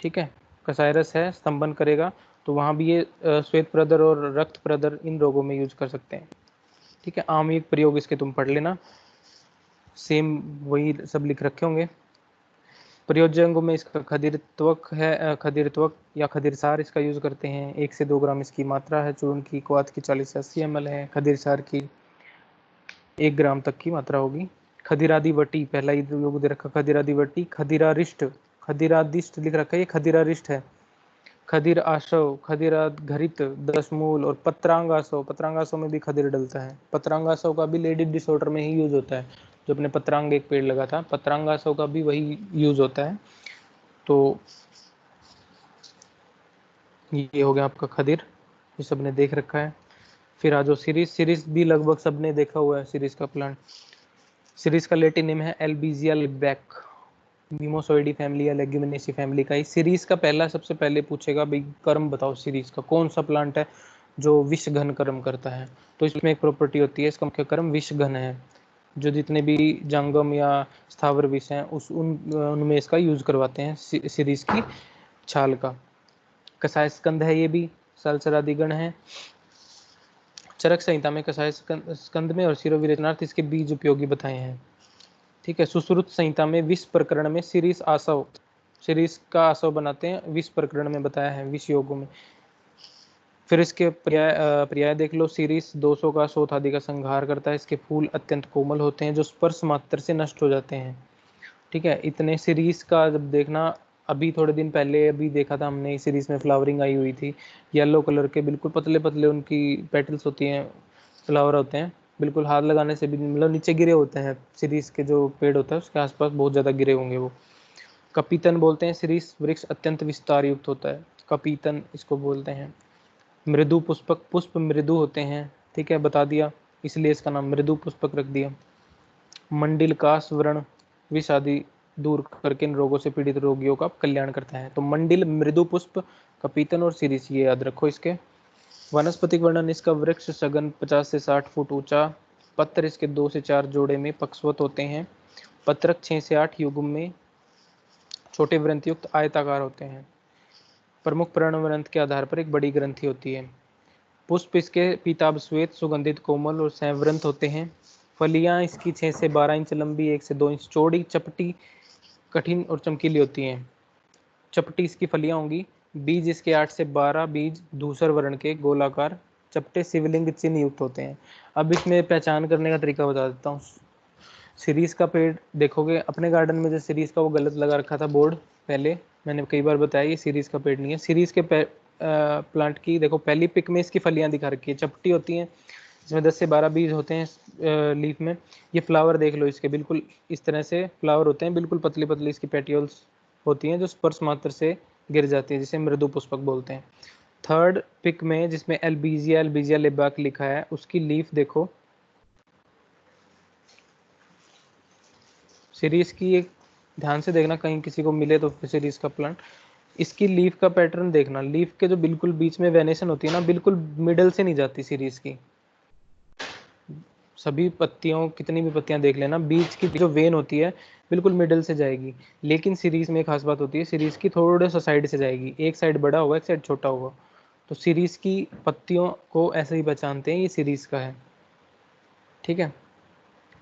ठीक है, कसायरस है, स्तंभन करेगा, तो वहाँ भी ये श्वेत प्रदर और रक्त प्रदर इन रोगों में यूज कर सकते हैं। ठीक है, आमयिक प्रयोग इसके तुम पढ़ लेना, सेम वही सब लिख रखे होंगे। प्रयोज्यांगों में इसका खदिरत्वक है, खदिरत्वक या खदिरसार इसका यूज करते हैं। 1 से 2 ग्राम इसकी मात्रा है। चूर्ण की क्वाथ की 40 से 80 ml है। खदिरसार की 1 ग्राम तक की मात्रा होगी। खदिरादि वटी, पहला योग दे रखा खदिरादि खदिरारिष्ट, खदिरादिष्ट लिख रखा है, ये खदिरारिष्ट है। खदिर आशव, खदिराघरित, 10 मूल और पत्रांगासव, पत्रांगासव में भी खदिर डलता है। पत्रांगासव का भी लेडी डिसऑर्डर में ही यूज होता है, जो अपने पत्रांग एक पेड़ लगा था, पत्रांगासव का भी वही यूज होता है। तो ये हो गया आपका खदिर, ये सबने देख रखा है। फिर आ जाओ सीरीज, सीरीज भी लगभग सबने देखा हुआ है सीरीज का प्लांट। सीरीज का लेटिन नेम है एल्बीजिया लिब्बैक, मिमोसोइडी फैमिली या लेग्यूमिनेसी फैमिली का ही। सीरीज का पहला सबसे पहले पूछेगा भाई कर्म बताओ, सीरीज का कौन सा प्लांट है जो विष घन कर्म करता है। तो इसमें एक प्रॉपर्टी होती है, इसका मुख्य कर्म विष घन है। जो जितने भी जंगम या स्थावर विष हैं उनमें इसका यूज करवाते हैं सीरीज की छाल का। कसाय स्कंद है, ये भी सलसरादि गण है। चरक संहिता में कसाय स्कंद में और शिरोविरेचनार्थ इसके बीज उपयोगी बताए हैं। ठीक है, सुश्रुत संहिता में विष प्रकरण में शिरीष आसव, शिरीष का आसव बनाते हैं, विष प्रकरण में बताया है, विष योगों में। फिर इसके पर्याय देख लो, शिरीष दोषों का शोथ आदि का संहार करता है। इसके फूल अत्यंत कोमल होते हैं जो स्पर्श मात्र से नष्ट हो जाते हैं। ठीक है, इतने सीरीज का जब देखना, अभी थोड़े दिन पहले अभी देखा था हमने, सीरीज में फ्लावरिंग आई हुई थी, येलो कलर के बिल्कुल पतले पतले उनकी पेटल्स होती हैं, फ्लावर होते हैं, बिल्कुल हाथ लगाने से भी मतलब नीचे गिरे होते हैं। सीरीज के जो पेड़ होता है उसके आसपास बहुत ज़्यादा गिरे होंगे वो। कपीतन बोलते हैं, सीरीज वृक्ष अत्यंत विस्तार युक्त होता है, कपीतन इसको बोलते हैं। मृदु पुष्पक, पुष्प मृदु होते हैं। ठीक है, बता दिया, इसलिए इसका नाम मृदु पुष्पक रख दिया। मंडिल का स्वर्ण विष आदि दूर करके इन रोगों से पीड़ित रोगियों का कल्याण करता है। तो मंडिल, मृदु पुष्प, कपीतन और सीरीज, ये याद रखो इसके। वनस्पतिक वर्णन, इसका वृक्ष सघन 50 से 60 फुट ऊंचा, पत्र इसके 2 से 4 जोड़े में पक्षवत होते हैं, पत्रक 6 से 8 युग्म में छोटे व्रंतयुक्त आयताकार होते हैं। प्रमुख पर्णव्रंत के आधार पर एक बड़ी ग्रंथि होती है। पुष्प इसके पीताभ श्वेत, सुगंधित, कोमल और संवृत होते हैं। फलियां इसकी 6 से 12 इंच लंबी, 1 से 2 इंच चौड़ी, चपटी, कठिन और चमकीली होती हैं। चपटी इसकी फलियां होंगी। बीज इसके 8 से 12 बीज धूसर वर्ण के गोलाकार चपटे शिवलिंग चिन्ह युक्त होते हैं। अब इसमें पहचान करने का तरीका बता देता हूँ। सीरीज का पेड़ देखोगे अपने गार्डन में, जो सीरीज का वो गलत लगा रखा था बोर्ड पहले, मैंने कई बार बताया ये सीरीज का पेड़ नहीं है। सीरीज के प्लांट की देखो पहली पिक में इसकी फलियां दिखा रखी है, चपटी होती हैं, इसमें 10 से 12 बीज होते हैं लीफ में। ये फ्लावर देख लो इसके, बिल्कुल इस तरह से फ्लावर होते हैं, बिल्कुल पतली पतली इसकी पेटियोल्स होती हैं जो स्पर्श मात्र से गिर जाती है, जिसे मृदु पुष्पक बोलते हैं। थर्ड पिक में जिसमें एल्बीजिया एल्बीजिया लेबाक लिखा है, उसकी लीफ देखो, सीरीज की एक ध्यान से देखना, कहीं किसी को मिले तो सीरीज का प्लांट, इसकी लीफ का पैटर्न देखना, लीफ के जो बिल्कुल बीच में वेनेशन होती है ना, बिल्कुल मिडल से नहीं जाती सीरीज की। सभी पत्तियों, कितनी भी पत्तियां देख लेना, बीच की जो वेन होती है बिल्कुल मिडल से जाएगी। लेकिन सीरीज में एक खास बात होती है, सीरीज की थोड़ा सा साइड से जाएगी, एक साइड बड़ा होगा एक साइड छोटा होगा। तो सीरीज की पत्तियों को ऐसे ही पहचानते हैं, ये सीरीज का है। ठीक है,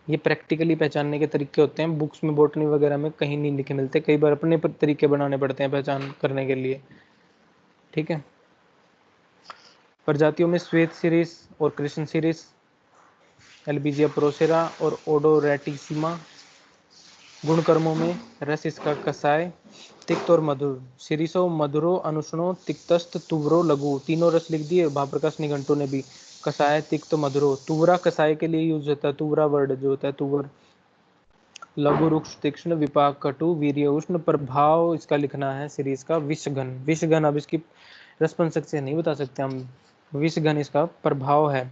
ये प्रैक्टिकली पहचानने के तरीके होते हैं, बुक्स में बॉटनी वगैरह में कहीं नहीं लिखे मिलते, कई बार अपने तरीके बनाने पड़ते हैं पहचान करने के लिए। ठीक है, प्रजातियों में श्वेत सीरीज और कृष्ण सीरीज, एल्बीजिया प्रोसेरा और ओडोरेटिसिमा। गुणकर्मों में रस इसका कसाय, तिक्त और मधुर। शिरीषो मधुरो अनुष्णो तिक्तस्त तुवरो लघु, तीनों रस लिख दिए भाप्रकाश निघंटू ने भी, कसाय तिक्त मधुरो। तुवरा कसाय के लिए यूज होता है, तुवरा वर्ड जो होता है तुवर। लघु रुक्ष तीक्ष्ण विपाक कटु वीर्य उष्ण। प्रभाव इसका लिखना है सीरीज का विषघन, विषघन अब इसकी रसपंसक से नहीं बता सकते हम, विषघन इसका प्रभाव है।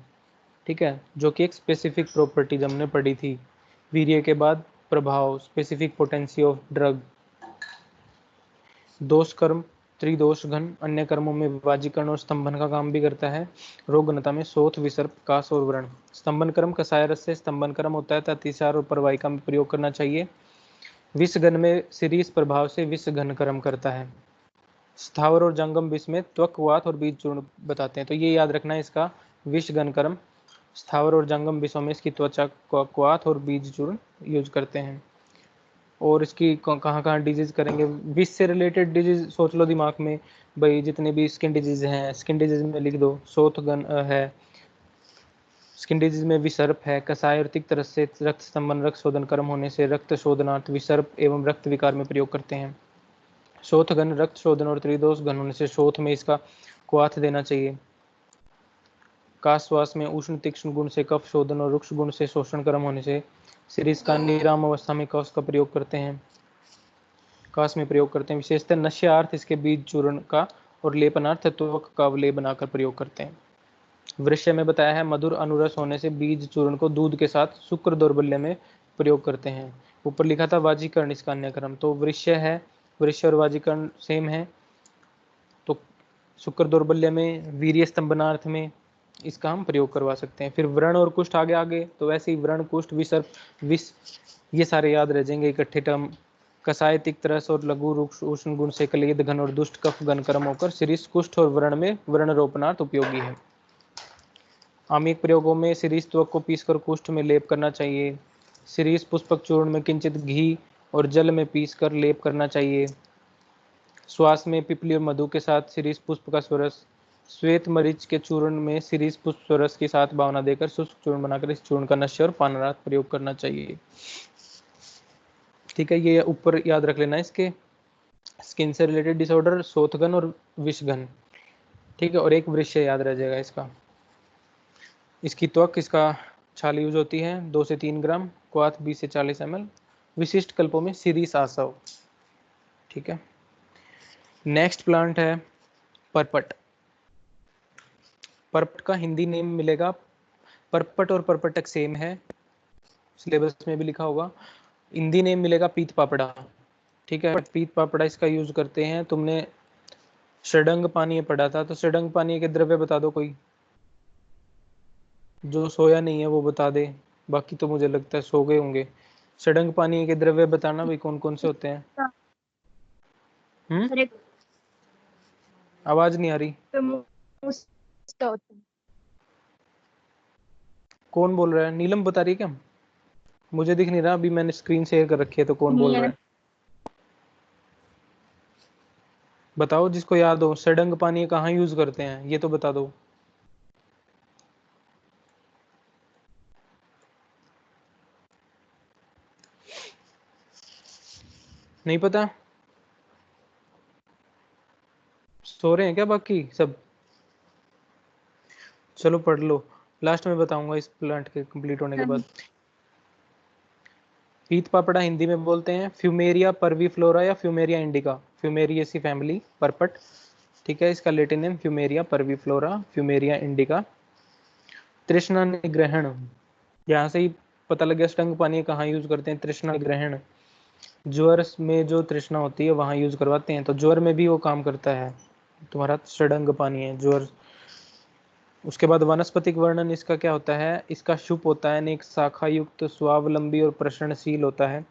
ठीक है, जो कि एक स्पेसिफिक प्रॉपर्टी हमने पढ़ी थी, वीर्य के बाद प्रभाव, स्पेसिफिक पोटेंसी ऑफ ड्रग। दोष कर्म त्रिदोष घन, अन्य कर्मों में विभाजीकरण और स्तंभन का काम भी करता है। रोग घनता में शोथ विसर्प कास और व्रण। स्तंभन कर्म कसाय रस से स्तंभन कर्म होता है, अतिसार और परवाहिका में प्रयोग करना चाहिए। विष घन में सीरीज प्रभाव से विष घन कर्म करता है। स्थावर और जंगम विष में त्वक वात और बीज चूर्ण बताते हैं, तो ये याद रखना है इसका विष घन कर्म। स्थावर और जंगम विषों में इसकी त्वचा क्वाथ और बीज चूर्ण यूज करते हैं। और इसकी कहाँ कहाँ डिजीज करेंगे, विष से रिलेटेड डिजीज सोच लो दिमाग में भाई, जितने भी स्किन डिजीज हैं स्किन डिजीज में लिख दो, शोथगन है, स्किन डिजीज में विसर्प है, कसाय और तिक्त रस से रक्त स्तंभन रक्त शोधन कर्म होने से रक्त शोधनार्थ विसर्प एवं रक्त विकार में प्रयोग करते हैं। शोथगन रक्त शोधन और त्रिदोष घन होने से शोथ में इसका क्वाथ देना चाहिए। काश्वास में उष्ण तीक्ष्ण गुण से कफ शोधन और रुक्ष गुण से शोषण कर्म होने से सीरीज का निराम अवस्था में कफ का प्रयोग करते हैं, काश में प्रयोग करते हैं। विशेषतः नश्यार्थ इसके बीज चूर्ण का और लेपनार्थ त्वक का अवलेप बनाकर प्रयोग करते हैं। वृक्ष में बताया है मधुर अनुरस होने से बीज चूर्ण को दूध के साथ शुक्र दौर्बल्य में प्रयोग करते हैं। ऊपर लिखा था वाजीकरण इसका अन्य क्रम, तो वृक्ष है, वृक्ष और वाजीकरण सेम है, तो शुक्र दौर्बल्य में वीर्य स्तंभनार्थ में इसका हम प्रयोग करवा सकते हैं। फिर व्रण और कुष्ठ आगे आगे, तो वैसे ही व्रण कुष्ठ विसर्प विष ये सारे याद रह जाएंगे इकट्ठे टर्म। कसाय तिक्त रस और लघु रुक्ष उष्ण गुण से कलेद घन और दुष्ट कफ घन कर्म होकर शिरीष कुष्ठ और व्रण में व्रण रोपणार्थ उपयोगी है। आमिक प्रयोगों में शिरीष त्वक को पीसकर कुष्ठ में लेप करना चाहिए। शिरीष पुष्पक चूर्ण में किंचित घी और जल में पीसकर लेप करना चाहिए। श्वास में पिपली और मधु के साथ शिरीष पुष्प का स्वरस, श्वेत मरीच के चूर्ण में शिरीष पुष्प स्वरस के साथ भावना देकर शुष्क चूर्ण बनाकर इस चूर्ण का नश्य और पाननार्थ प्रयोग करना चाहिए। ठीक है, ये ऊपर याद रख लेना इसके, स्किन से रिलेटेड डिसऑर्डर शोथगन और विषगन। ठीक है, और एक वृक्ष याद रह जाएगा इसका, इसकी त्वक इसका छाल यूज होती है 2 से 3 ग्राम, क्वाथ 20 से 40 ml। विशिष्ट कल्पों में शिरीष आसव। ठीक है, नेक्स्ट प्लांट है परपट। परपट का हिंदी नेम मिलेगा, परपट और परपटक सेम है, सिलेबस में भी लिखा होगा। हिंदी नेम मिलेगा पीत पापड़ा। ठीक है, पीत पापड़ा इसका यूज करते हैं। तुमने षडंग पानी पढ़ा था, तो षडंग पानी के द्रव्य बता दो कोई, जो सोया नहीं है वो बता दे, बाकी तो मुझे लगता है सो गए होंगे। षडंग पानी के द्रव्य बताना भाई कौन कौन से होते हैं। आवाज नहीं आ रही, कौन बोल रहा है? नीलम बता रही है क्या? मुझे दिख नहीं रहा, अभी मैंने स्क्रीन शेयर कर रखी है, तो कौन बोल रहा है बताओ, जिसको याद हो। षडंग पानी कहाँ यूज करते हैं ये तो बता दो। नहीं पता? सो रहे हैं क्या बाकी सब? चलो पढ़ लो, लास्ट में बताऊंगा इस प्लांट के कंप्लीट होने के बाद। पीत पापड़ा हिंदी में बोलते हैं फ्यूमेरिया परवीफ्लोरा या फ्यूमेरिया इंडिका, फ्यूमेरिएसी फैमिली, परपट। ठीक है, इसका लैटिन नेम फ्यूमेरिया परवीफ्लोरा, फ्यूमेरिया इंडिका। तृष्णा निग्रहण, यहाँ से ही पता लग गया स्टंग पानी कहाँ यूज करते हैं, तृष्णा निग्रहण। ज्वर में जो तृष्णा होती है वहां यूज करवाते हैं, तो ज्वर में भी वो काम करता है, तुम्हारा षडंग पानी है ज्वर। उसके बाद वनस्पतिक वर्णन इसका क्या होता है, इसका शुप होता है, अनेक शाखा युक्त, स्वावलंबी और प्रसरणशील होता है।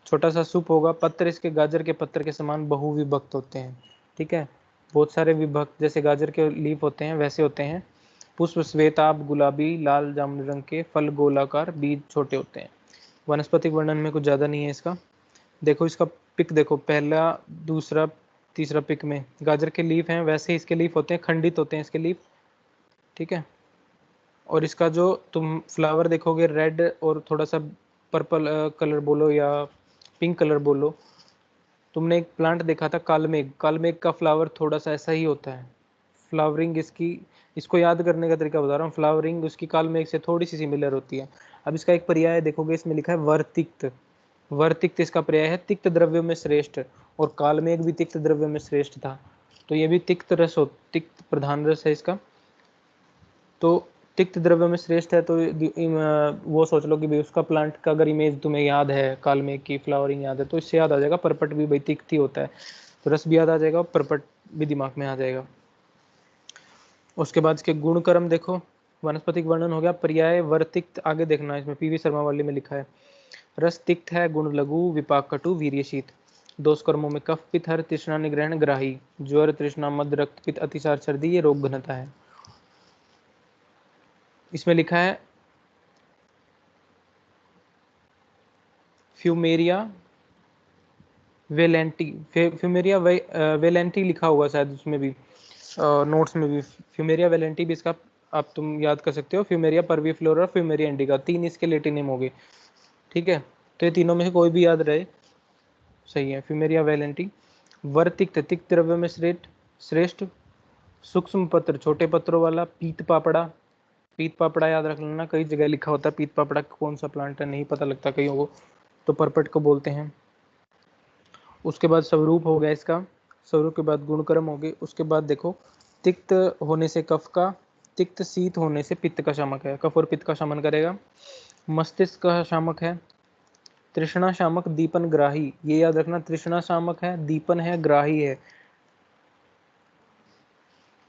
छोटा सा सूप होगा, पत्र इसके गाजर के पत्र के समान बहुविभक्त होते हैं। ठीक है, बहुत सारे विभक्त, जैसे गाजर के लीफ होते हैं वैसे होते हैं। पुष्प श्वेताभ गुलाबी लाल जामुनी रंग के, फल गोलाकार, बीज छोटे होते हैं। वनस्पतिक वर्णन में कुछ ज्यादा नहीं है इसका। देखो इसका पिक देखो, पहला दूसरा तीसरा पिक में गाजर के लीफ हैं, वैसे इसके लीफ होते हैं, खंडित होते हैं इसके लीफ। ठीक है, और इसका जो तुम फ्लावर देखोगे रेड और थोड़ा सा पर्पल कलर बोलो या पिंक कलर बोलो। तुमने एक प्लांट देखा था कालमेघ, कालमेघ का फ्लावर थोड़ा सा ऐसा ही होता है। फ्लावरिंग इसकी, इसको याद करने का तरीका बता रहा हूँ, फ्लावरिंग उसकी कालमेघ से थोड़ी सी सिमिलर होती है। अब इसका एक पर्याय देखोगे, इसमें लिखा है वर्तिक्त। वर्तिक्त इसका पर्याय है तिक्त द्रव्यों में श्रेष्ठ, और कालमेघ भी तिक्त द्रव्यों में श्रेष्ठ था, तो ये भी तिक्त रस हो, तिक्त प्रधान रस है इसका। तो तिक्त द्रव्य में श्रेष्ठ है, तो वो सोच लो कि भाई उसका प्लांट का अगर इमेज तुम्हें याद है, कालमेघ की फ्लावरिंग याद है, तो इससे याद आ जाएगा परपट भी भाई तिक्त ही होता है, तो रस भी याद आ जाएगा, परपट भी दिमाग में आ जाएगा। उसके बाद इसके गुण कर्म देखो, वनस्पतिक वर्णन हो गया, पर्याय वर्तिक्त आगे देखना, इसमें पीवी शर्मा वाली में लिखा है। रस तिक्त है, गुण लघु, विपाक कटु, वीर्य शीत। दोष कर्मों में कफ पित्त हर, तृष्णा निग्रहण ग्राही, ज्वर तृष्णा मद रक्त पित्त अतिसार सर्दी, ये रोग घनता है। इसमें लिखा है फ्यूमेरिया वेलेंटी, फ्यूमेरिया वेलेंटी लिखा होगा शायद उसमें भी, नोट्स में भी फ्यूमेरिया वेलेंटी भी इसका आप तुम याद कर सकते हो। फ्यूमेरिया परवीफ्लोरा, फ्यूमेरिया इंडिका, तीन इसके लैटिन नेम हो गए। ठीक है, तो ये तीनों में से कोई भी याद रहे सही है। फ्यूमेरिया वेलेंटी। वर्तिक्त, तिक्त द्रव्य में श्रेष्ठ, श्रेष्ठ। सूक्ष्म पत्र, छोटे पत्रों वाला। पीत पापड़ा, पीत पापड़ा याद रख लेना, कई जगह लिखा होता है पीत पापड़ा कौन सा प्लांट है, नहीं पता लगता कईयों को, तो परपट को बोलते हैं। उसके बाद स्वरूप हो गया इसका, स्वरूप के बाद गुणकर्म हो गए। उसके बाद देखो, तिक्त होने से कफ का, तिक्त शीत होने से पित्त का शामक है, कफ और पित्त का शमन करेगा। मस्तिष्क का शामक है। तृष्णा शामक, दीपन ग्राही, ये याद रखना, तृष्णा शामक है, दीपन है, ग्राही है।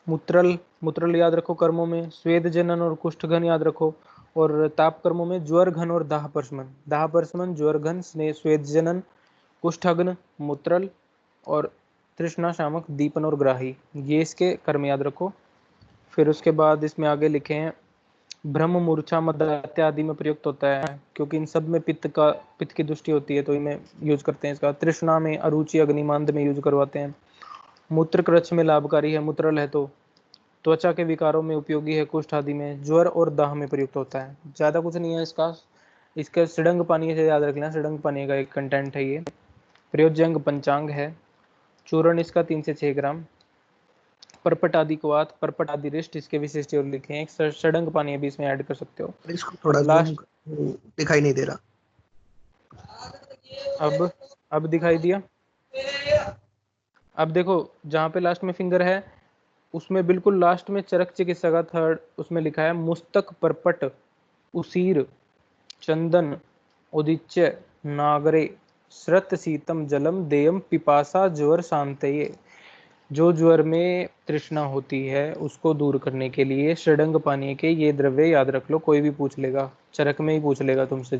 मूत्रल, मूत्रल याद रखो कर्मों में, स्वेद जनन और कुष्ठ घन याद रखो, और ताप कर्मों में ज्वर घन और दाह परशमन, दाह परशमन, ज्वर घन, स्वेद जनन, कुष्ठग्न, मूत्रल, और तृष्णा शामक, दीपन और ग्राही, ये इसके कर्म याद रखो। फिर उसके बाद इसमें आगे लिखे हैं ब्रह्म मूर्छा मदात्य आदि में प्रयुक्त होता है, क्योंकि इन सब में पित्त की दृष्टि होती है, तो इनमें यूज करते हैं इसका। तृष्णा में, अरुचि, अग्निमांद में यूज करवाते हैं। मूत्र कृच्छ में लाभकारी है, मूत्रल है तो। त्वचा के विकारों में उपयोगी है, कुष्ठ आदि में। ज्वर और दाह में प्रयुक्त होता है। ज्यादा कुछ नहीं है इसका, इसका सड़ंग पानी से याद रख लेना, सड़ंग पानी का एक कंटेंट है ये। प्रयोज्यंग पंचांग है। चूर्ण इसका 3 से 6 ग्राम। परपट आदि क्वाथ, परपट आदि रिष्ट, इसके विशिष्ट और लिखे हैं। एक सड़ंग पानी भी इसमें ऐड कर सकते हो। इसको थोड़ा अब जूम, लास्ट, दिखाई नहीं दे रहा। अब दिखाई दिया। अब देखो जहाँ पे लास्ट में फिंगर है, उसमें बिल्कुल लास्ट में चरक चिकित्सा का थर्ड, उसमें लिखा है मुस्तक, परपट, उसीर, चंदन, उदिच्य, नागरे, श्रत शीतम जलम देयम पिपासा ज्वर शांतये। जो ज्वर में तृष्णा होती है उसको दूर करने के लिए षडंग पानी के ये द्रव्य याद रख लो। कोई भी पूछ लेगा, चरक में ही पूछ लेगा तुमसे,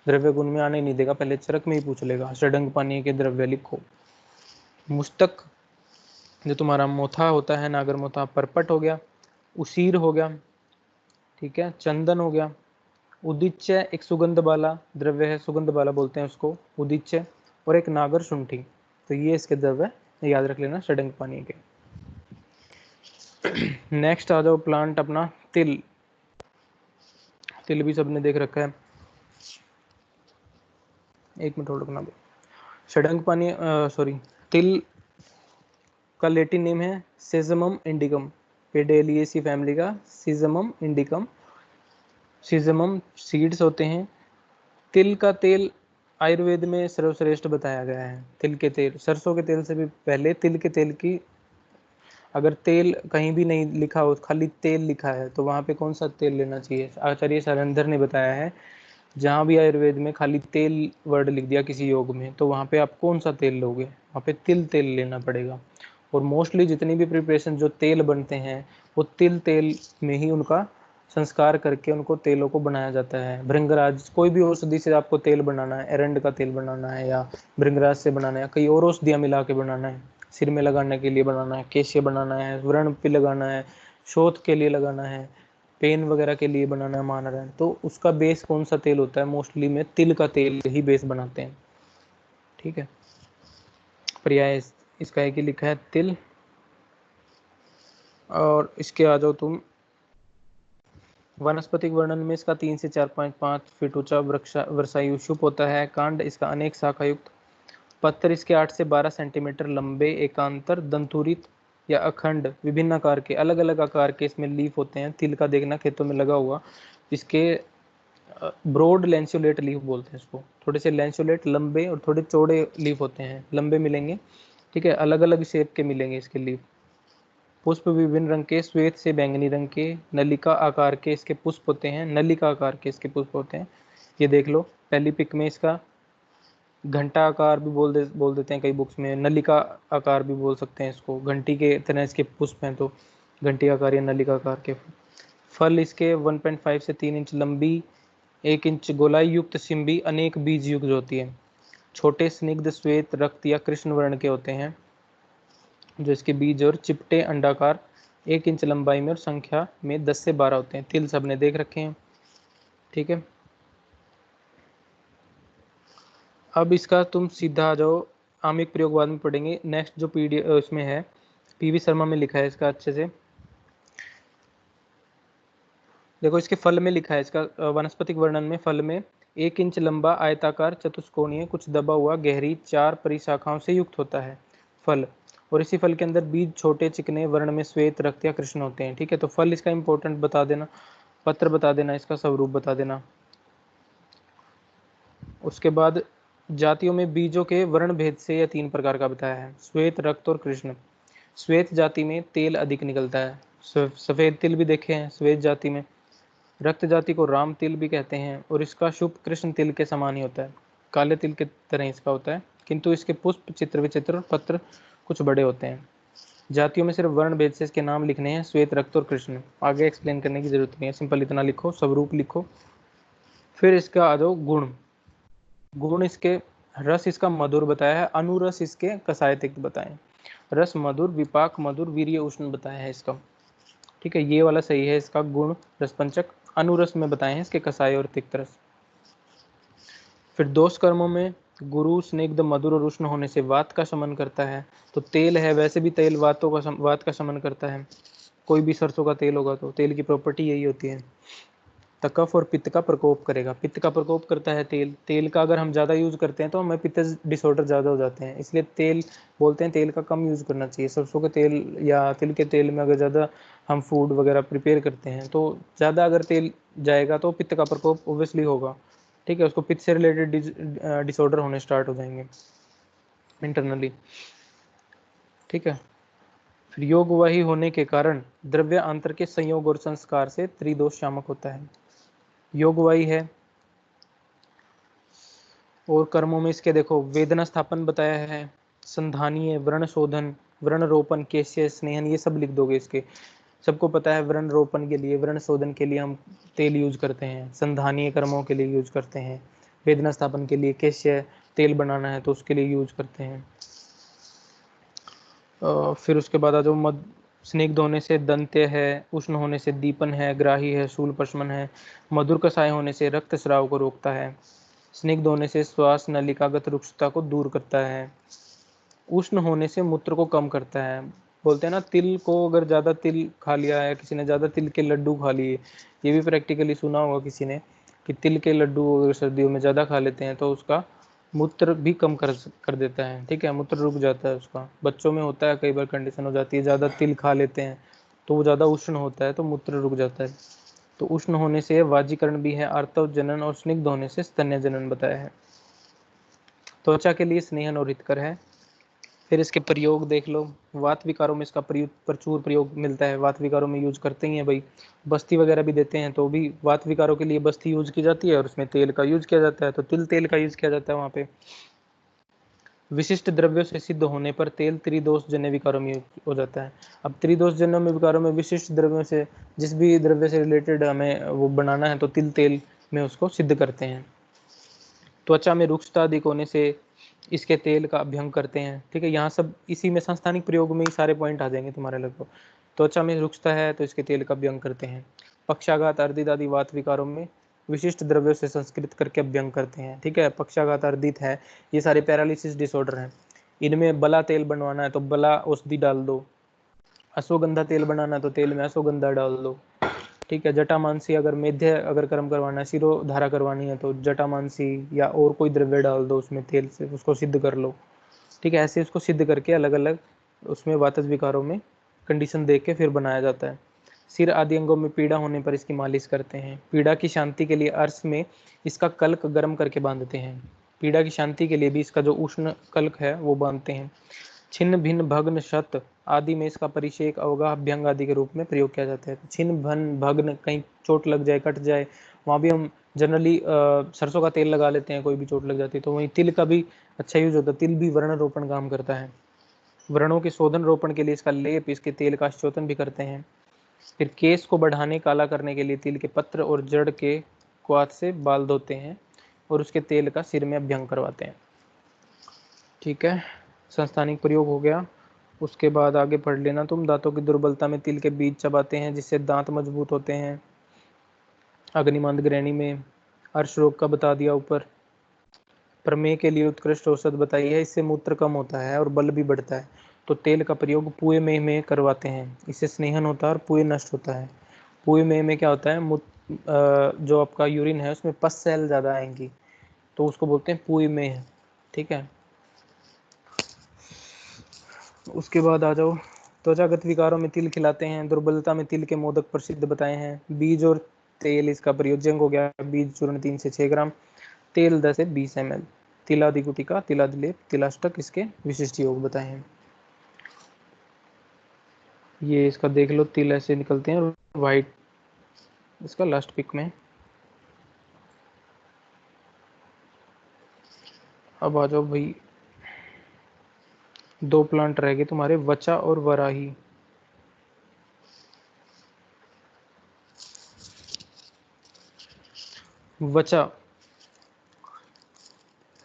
द्रव्य गुण में आने नहीं देगा, पहले चरक में ही पूछ लेगा, षडंग पानी के द्रव्य लिखो। मुस्तक जो तुम्हारा मोथा होता है, नागर मोथा, परपट हो गया, उसीर हो गया, ठीक है, चंदन हो गया, उदिच्य एक सुगंध वाला द्रव्य है, सुगंध वाला बोलते हैं उसको उदिच्य, और एक नागर शुंठी। तो ये इसके द्रव्य याद रख लेना षडंग पानी के। नेक्स्ट आ जाओ प्लांट अपना तिल। तिल भी सबने देख रखा है, एक मिनट होल्ड करना। षडंग पानी, सॉरी, तिल का लेटिन नेम है सेजमम इंडिकम, पेडेलिएसी फैमिली का सीजमम इंडिकम। सीजमम सीड्स होते हैं। तिल का तेल आयुर्वेद में सर्वश्रेष्ठ बताया गया है। तिल के तेल, सरसों के तेल से भी पहले तिल के तेल की, अगर तेल कहीं भी नहीं लिखा हो, खाली तेल लिखा है, तो वहाँ पे कौन सा तेल लेना चाहिए? आचार्य शैलेंद्र ने बताया है, जहाँ भी आयुर्वेद में खाली तेल वर्ड लिख दिया किसी योग में, तो वहाँ पे आप कौन सा तेल लोगे? वहाँ पे तिल तेल लेना पड़ेगा। और मोस्टली जितनी भी प्रिपरेशन जो तेल बनते हैं, वो तिल तेल में ही उनका संस्कार करके उनको तेलों को बनाया जाता है। भृंगराज, कोई भी औषधि से आपको तेल बनाना है, एरंड का तेल बनाना है या भृंगराज से बनाना है, कई और औषधियाँ मिला के बनाना है, सिर में लगाने के लिए बनाना है, केशे बनाना है, व्रण पे लगाना है, शोथ के लिए लगाना है, पेन वगैरह के लिए बनाना है, माना रहे, तो उसका बेस कौन सा तेल होता है? मोस्टली में तिल का तेल ही बेस बनाते हैं। ठीक है, पर्याय इसका है कि लिखा है तिल। और इसके आ जाओ तुम, वनस्पतिक वर्णन में इसका 3 से 4.5 फीट ऊंचा वर्षायु शुभ होता है। कांड इसका अनेक शाखा युक्त, पत्थर इसके 8 से 12 सेंटीमीटर लंबे, एकांतर, दंतुरित या अखंड, विभिन्न आकार के, अलग अलग आकार के इसमें लीफ होते हैं। तिल का देखना खेतों में लगा हुआ, इसके ब्रॉड लैंसुलेट लीफ बोलते हैं इसको, थोड़े से लैंसुलेट लंबे और थोड़े चौड़े लीफ होते हैं, लंबे मिलेंगे। ठीक है, अलग अलग शेप के मिलेंगे इसके लीफ। पुष्प विभिन्न रंग के, श्वेत से बैंगनी रंग के, नलिका आकार के इसके पुष्प होते हैं, नलिका आकार के इसके पुष्प होते हैं। ये देख लो पहली पिक में, इसका घंटा आकार भी बोल देते हैं कई बुक्स में, नलिका आकार भी बोल सकते हैं इसको, घंटी के तरह इसके पुष्प हैं, तो घंटी आकार या नलिका आकार के। फल इसके 1.5 से 3 इंच लंबी, 1 इंच गोलाई युक्त सिम्बी अनेक बीज युक्त होती है। छोटे स्निग्ध श्वेत रक्त या कृष्ण वर्ण के होते हैं जो इसके बीज, और चिपटे अंडाकार, 1 इंच लंबाई में और संख्या में 10 से 12 होते हैं। तिल सबने देख रखे हैं। ठीक है, अब इसका तुम सीधा आ जाओ, आमिक प्रयोग बाद में पढ़ेंगे। नेक्स्ट जो पीडीएफ इसमें है, पीवी शर्मा में लिखा है इसका अच्छे से, देखो इसके फल में लिखा है, इसका वनस्पतिक वर्णन में फल में 1 इंच लंबा, आयताकार, चतुष्कोणीय, कुछ दबा हुआ, गहरी 4 परिशाखाओं से युक्त होता है फल। और इसी फल के अंदर बीज छोटे चिकने, वर्ण में श्वेत रक्त या कृष्ण होते हैं। ठीक है, तो फल इसका इंपॉर्टेंट बता देना, पत्र बता देना, इसका स्वरूप बता देना। उसके बाद जातियों में बीजों के वर्ण भेद से यह 3 प्रकार का बताया है, श्वेत, रक्त और कृष्ण। श्वेत जाति में तेल अधिक निकलता है, सफेद तिल भी देखे हैं श्वेत जाति में। रक्त जाति को राम तिल भी कहते हैं, और इसका शुभ कृष्ण तिल के समान ही होता है, काले तिल के तरह इसका होता है, किंतु इसके पुष्प चित्र विचित्र और पत्र कुछ बड़े होते हैं। जातियों में सिर्फ वर्ण भेद से इसके नाम लिखने हैं, श्वेत, रक्त और कृष्ण। आगे एक्सप्लेन करने की जरूरत नहीं है, सिंपल इतना लिखो, स्वरूप लिखो। फिर इसका आ जाओ गुण। गुण इसके, रस इसका मधुर बताया है, अनुरस इसके कसाय तिक्त बताए, रस मधुर, विपाक मधुर, वीर्य उष्ण बताया है इसका। ठीक है, ये वाला सही है इसका गुण रसपंचक। अनुरस में बताए हैं इसके कसाय और तिक्त रस। फिर दोष कर्मों में गुरु स्निग्ध मधुर और उष्ण होने से वात का शमन करता है, तो तेल है, वैसे भी तेल वात का शमन करता है। कोई भी सरसों का तेल होगा तो तेल की प्रॉपर्टी यही होती है। कफ और पित्त का प्रकोप करेगा, पित्त का प्रकोप करता है तेल। तेल का अगर हम ज़्यादा यूज़ करते हैं तो हमें पित्त डिसऑर्डर ज़्यादा हो जाते हैं, इसलिए तेल बोलते हैं तेल का कम यूज़ करना चाहिए। सरसों के तेल या तिल के तेल में अगर ज़्यादा हम फूड वगैरह प्रिपेयर करते हैं तो ज़्यादा अगर तेल जाएगा तो पित्त का प्रकोप ओब्वियसली होगा। ठीक है, उसको पित्त से रिलेटेड डिसऑर्डर होने स्टार्ट हो जाएंगे इंटरनली। ठीक है, फिर योग वही होने के कारण द्रव्य अंतर के संयोग और संस्कार से त्रिदोष शामक होता है। योग वही है, और कर्मों में इसके देखो वेदना स्थापन बताया है, संधानीय, व्रण शोधन, व्रण रोपण, केश्य स्नेहन, ये सब लिख दोगे इसके। सबको पता है व्रण रोपण के लिए, व्रण शोधन के लिए हम तेल यूज करते हैं, संधानीय कर्मों के लिए यूज करते हैं, वेदना स्थापन के लिए, केश्य तेल बनाना है तो उसके लिए यूज करते हैं। फिर उसके बाद आ जाओ मद, स्निग्ध होने से दंत्य है, उष्ण होने से दीपन है, ग्राही है, शूल पशमन है, मधुर कषाय होने से रक्त स्राव को रोकता है, स्निग्ध होने से श्वास नलिकागत रुक्षता को दूर करता है, उष्ण होने से मूत्र को कम करता है। बोलते हैं ना, तिल को अगर ज़्यादा तिल खा लिया है किसी ने, ज़्यादा तिल के लड्डू खा लिए, ये भी प्रैक्टिकली सुना होगा किसी ने कि तिल के लड्डू अगर सर्दियों में ज़्यादा खा लेते हैं तो उसका मूत्र भी कम कर देता है, ठीक है, मूत्र रुक जाता है उसका। बच्चों में होता है कई बार कंडीशन हो जाती है, ज़्यादा तिल खा लेते हैं तो वो ज़्यादा उष्ण होता है तो मूत्र रुक जाता है। तो उष्ण होने से वाजीकरण भी है, आर्तव जनन, और स्निग्ध होने से स्तन्य जनन बताया है। त्वचा के लिए स्नेहन और हितकर है। फिर इसके प्रयोग देख लो, वात विकारों में इसका प्रचुर प्रयोग मिलता है, वात विकारों में यूज करते ही हैं भाई। बस्ती वगैरह भी देते हैं तो भी वात विकारों के लिए बस्ती यूज की जाती है और उसमें तेल का यूज किया जाता है, तो तिल तेल का यूज किया जाता है वहाँ पे। विशिष्ट द्रव्यों से सिद्ध होने पर तेल त्रिदोष जन्य विकारों में हो जाता है। अब त्रिदोष जन्य विकारों में विशिष्ट द्रव्यों से, जिस भी द्रव्य से रिलेटेड हमें वो बनाना है तो तिल तेल में उसको सिद्ध करते हैं। त्वचा में रुक्षता अधिक होने से इसके तेल का अभ्यंग करते हैं, ठीक है। यहाँ सब इसी में संस्थानिक प्रयोग में ही सारे पॉइंट आ जाएंगे तुम्हारे लगभग। त्वचा में रुक्षता है तो इसके तेल का अभ्यंग करते हैं। पक्षाघात अर्दित आदि वात विकारों में विशिष्ट द्रव्यों से संस्कृत करके अभ्यंग करते हैं, ठीक है। पक्षाघात अर्दित है, ये सारे पैरालिसिस डिसऑर्डर हैं। इनमें बला तेल बनवाना है तो बला औषधि डाल दो, अश्वगंधा तेल बनाना है तो तेल में अश्वगंधा डाल दो, ठीक है। जटामांसी अगर मेध्य अगर कर्म करवाना है, शिरोधारा करवानी है तो जटामांसी या और कोई द्रव्य डाल दो उसमें तेल से, उसको सिद्ध कर लो, ठीक है। ऐसे उसको सिद्ध करके अलग अलग उसमें वातज विकारों में कंडीशन देख के फिर बनाया जाता है। सिर आदि अंगों में पीड़ा होने पर इसकी मालिश करते हैं। पीड़ा की शांति के लिए अर्श में इसका कल्क गर्म करके बांधते हैं। पीड़ा की शांति के लिए भी इसका जो उष्ण कल्क है वो बांधते हैं। छिन्न भिन्न भग्न शत आदि में इसका परिषेक अवगाह अभ्यंग आदि के रूप में प्रयोग किया जाता है। छिन्न भिन्न भग्न, कहीं चोट लग जाए कट जाए, वहाँ भी हम जनरली सरसों का तेल लगा लेते हैं, कोई भी चोट लग जाती है तो वहीं तिल का भी अच्छा यूज होता है। तिल भी व्रण रोपण काम करता है। व्रणों के शोधन रोपण के लिए इसका लेप, इसके तेल का शोधन भी करते हैं। फिर केस को बढ़ाने काला करने के लिए तिल के पत्र और जड़ के क्वाथ से बाल धोते हैं और उसके तेल का सिर में अभ्यंग करवाते हैं, ठीक है। संस्थानिक प्रयोग हो गया। उसके बाद आगे पढ़ लेना तुम। दांतों की दुर्बलता में तिल के बीज चबाते हैं जिससे दांत मजबूत होते हैं। अग्निमंद ग्रहणी में अर्श रोग का बता दिया ऊपर। प्रमेह के लिए उत्कृष्ट औषध बताई है, इससे मूत्र कम होता है और बल भी बढ़ता है। तो तेल का प्रयोग पुए में करवाते हैं, इससे स्नेहन होता है और पुए नष्ट होता है। पुए में क्या होता है, जो आपका यूरिन है उसमें पस सेल ज़्यादा आएंगी तो उसको बोलते हैं पुए में, ठीक है। उसके बाद आ जाओ, त्वचागत विकारों में तिल खिलाते हैं। दुर्बलता में तिल के मोदक प्रसिद्ध बताए हैं। बीज और तेल इसका प्रयोजन हो गया। बीज चूर्ण 3 से 6 ग्राम, तेल 10 से 20 ml। तिलादि गुटिका, तिलादिलेप, तिलाष्टक इसके विशिष्ट योग बताए हैं। ये इसका देख लो, तिल ऐसे निकलते हैं वाइट, इसका लास्ट पिक में। अब आ जाओ भाई, 2 प्लांट रह गए तुम्हारे, वचा और वराही। वचा,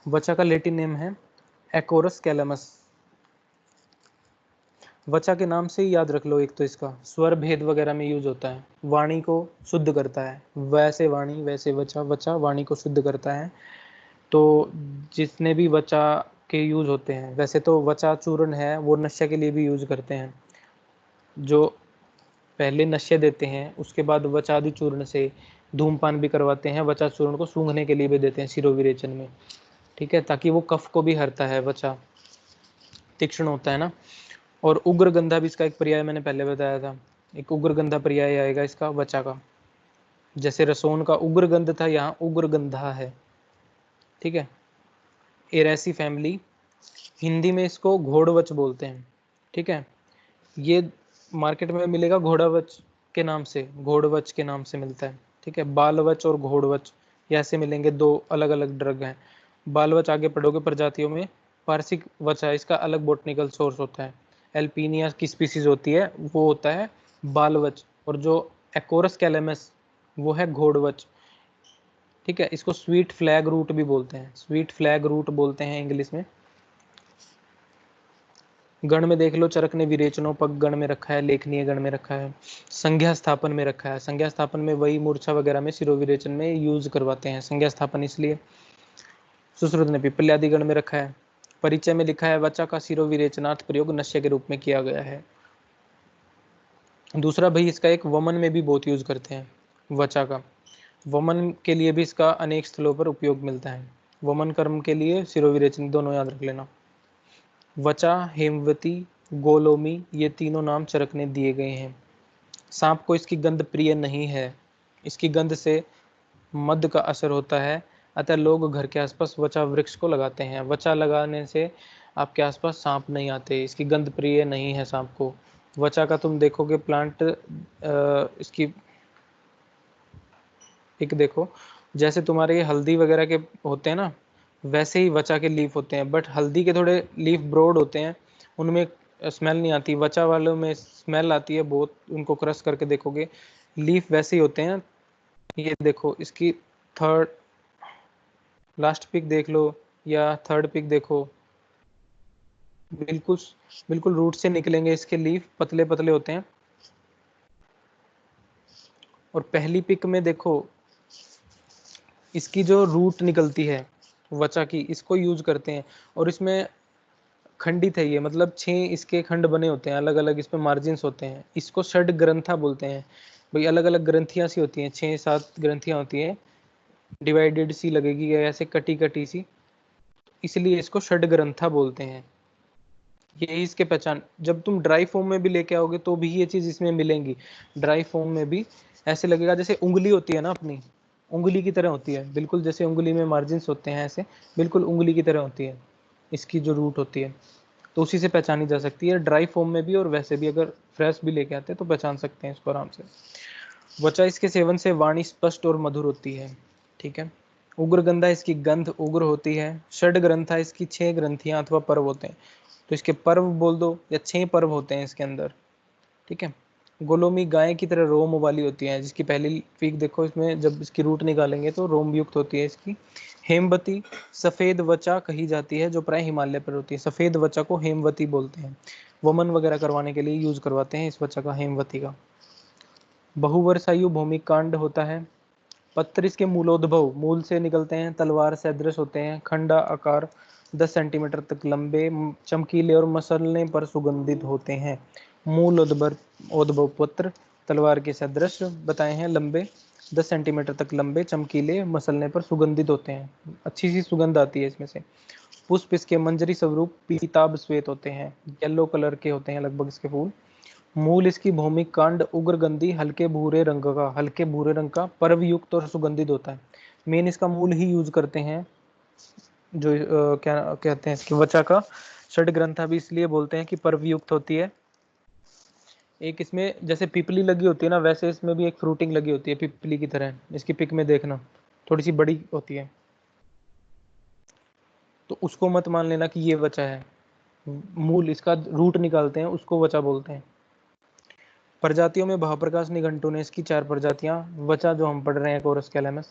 वचा का लैटिन नेम है एकोरस कैलमस। वचा के नाम से ही याद रख लो, एक तो इसका स्वर भेद वगैरह में यूज होता है, वाणी को शुद्ध करता है। वैसे वाणी वैसे वचा, वचा वाणी को शुद्ध करता है। तो जितने भी वचा के यूज होते हैं, वैसे तो वचा चूर्ण है वो नशा के लिए भी यूज करते हैं। जो पहले नशे देते हैं उसके बाद वचादि चूर्ण से धूमपान भी करवाते हैं। वचा चूर्ण को सूंघने के लिए भी देते हैं शिरोविरेचन में, ठीक है, ताकि वो कफ को भी हरता है। वचा तीक्ष्ण होता है ना। और उग्र गंधा भी इसका एक पर्याय मैंने पहले बताया था, एक उग्र गंधा पर्याय आएगा इसका वचा का। जैसे रसोन का उग्र गंध था, यहाँ उग्र गंधा है, ठीक है। एरेसी फैमिली, हिंदी में इसको घोड़वच बोलते हैं, ठीक है। ये मार्केट में मिलेगा घोड़ावच के नाम से, घोड़वच के नाम से मिलता है, ठीक है। बालवच और घोड़वच ये ऐसे मिलेंगे, 2 अलग अलग ड्रग हैं। बालवच आगे पढ़ोगे प्रजातियों में, पारसिक वचा इसका अलग बोटनिकल सोर्स होता है। एल्पीनिया की स्पीसीज होती है वो होता है बालवच, और जो एकोरस कैलेमस वो है घोड़वच, ठीक है। इसको स्वीट फ्लैग रूट भी बोलते हैं, स्वीट फ्लैग रूट बोलते हैं इंग्लिश में। गण में देख लो, चरक ने विरेचनों पग गण में रखा है, लेखनीय गण में रखा है, संज्ञा स्थापन में रखा है। संज्ञा स्थापन में वही मूर्छा वगैरह में शिरोविरेचन में यूज करवाते हैं संज्ञा स्थापन, इसलिए। सुश्रुत ने पिप्पल्यादि गण में रखा है। परिचय में लिखा है वचा का शिरोविरेचनार्थ प्रयोग नश्य के रूप में किया गया है। दूसरा भाई, इसका एक वमन में भी बहुत यूज करते हैं वचा का। वमन के लिए भी इसका अनेक स्थलों पर उपयोग मिलता है। वमन कर्म के लिए शिरोविरेचन दोनों याद रख लेना। वचा, हेमवती, गोलोमी ये तीनों नाम चरक ने दिए गए हैं। सांप को इसकी गंध प्रिय नहीं है, इसकी गंध से मद का असर होता है, अतः लोग घर के आसपास वचा वृक्ष को लगाते हैं। वचा लगाने से आपके आसपास सांप नहीं आते, इसकी गंध प्रिय नहीं है सांप को। वचा का तुम देखोगे प्लांट, इसकी पिक देखो, जैसे तुम्हारे ये हल्दी वगैरह के होते हैं ना, वैसे ही वचा के लीफ होते हैं, बट हल्दी के थोड़े लीफ ब्रॉड होते हैं, उनमें स्मेल नहीं आती। वचा वालों में स्मेल आती है बहुत, उनको क्रश करके देखोगे, लीफ वैसे ही होते हैं। ये देखो इसकी थर्ड लास्ट पिक देख लो या थर्ड पिक देखो, बिल्कुल बिल्कुल रूट से निकलेंगे इसके लीफ, पतले पतले होते हैं। और पहली पिक में देखो इसकी जो रूट निकलती है वचा की, इसको यूज करते हैं, और इसमें खंडित है ये, मतलब 6 इसके खंड बने होते हैं अलग अलग, इसमें मार्जिन्स होते हैं, इसको षड ग्रंथा बोलते हैं। भाई अलग अलग ग्रंथियां सी होती हैं, 6-7 ग्रंथियां होती हैं, डिवाइडेड सी लगेगी या ऐसे कटी कटी सी, इसलिए इसको षड ग्रंथा बोलते हैं। यही इसके पहचान। जब तुम ड्राई फॉर्म में भी लेके आओगे तो भी ये चीज इसमें मिलेंगी। ड्राई फॉर्म में भी ऐसे लगेगा जैसे उंगली होती है ना अपनी, उंगली की तरह होती है, बिल्कुल जैसे उंगली में मार्जिन्स होते हैं, ऐसे बिल्कुल उंगली की तरह होती है इसकी जो रूट होती है, तो उसी से पहचानी जा सकती है ड्राई फॉर्म में भी, और वैसे भी अगर फ्रेश भी लेके आते हैं तो पहचान सकते हैं इसको आराम से। वचा इसके सेवन से वाणी स्पष्ट और मधुर होती है। ठीक है। उग्र गंधा इसकी गंध उग्र होती है। षड ग्रंथा इसकी 6 ग्रंथियां अथवा पर्व होते हैं, तो इसके पर्व बोल दो, या 6 पर्व होते हैं इसके अंदर। ठीक है। गोलोमी गाय की तरह रोम वाली होती है, जिसकी पहली पीक देखो, इसमें जब इसकी रूट निकालेंगे तो रोम युक्त होती है इसकी। हेमवती सफेद वचा कही जाती है, जो प्राय हिमालय पर होती है। सफेद वचा को हेमवती बोलते हैं, वमन वगैरह करवाने के लिए यूज करवाते हैं इस वचा का, हेमवती का। बहुवर्षायु भूमि कांड होता है। पत्र इसके मूलोद्भव, मूल से निकलते हैं, तलवार सदृश होते हैं, खंडा आकार 10 सेंटीमीटर तक लंबे, चमकीले और मसलने पर सुगंधित होते हैं। मूल उद्भव पत्र तलवार के सदृश बताए हैं, लंबे 10 सेंटीमीटर तक लंबे, चमकीले, मसलने पर सुगंधित होते हैं, अच्छी सी सुगंध आती है इसमें से। पुष्प इसके मंजरी स्वरूप पीताभ श्वेत होते हैं, येलो कलर के होते हैं लगभग इसके फूल। मूल इसकी भौमिक कांड उग्रगंधी हल्के भूरे रंग का पर्वयुक्त और सुगंधित होता है। मेन इसका मूल ही यूज करते हैं, जो क्या कहते हैं इसकी वचा का। षड ग्रंथा भी इसलिए बोलते हैं कि पर्वयुक्त होती है। एक इसमें जैसे पिपली लगी होती है ना, वैसे इसमें भी एक फ्रूटिंग लगी होती है पिपली की तरह, इसकी पिक में देखना थोड़ी सी बड़ी होती है, तो उसको मत मान लेना कि ये वचा है। मूल इसका रूट निकालते हैं, उसको वचा बोलते हैं। प्रजातियों में भावप्रकाश निघंटू ने इसकी 4 प्रजातियां वचा जो हम पढ़ रहे हैं कोरस कैलेमस,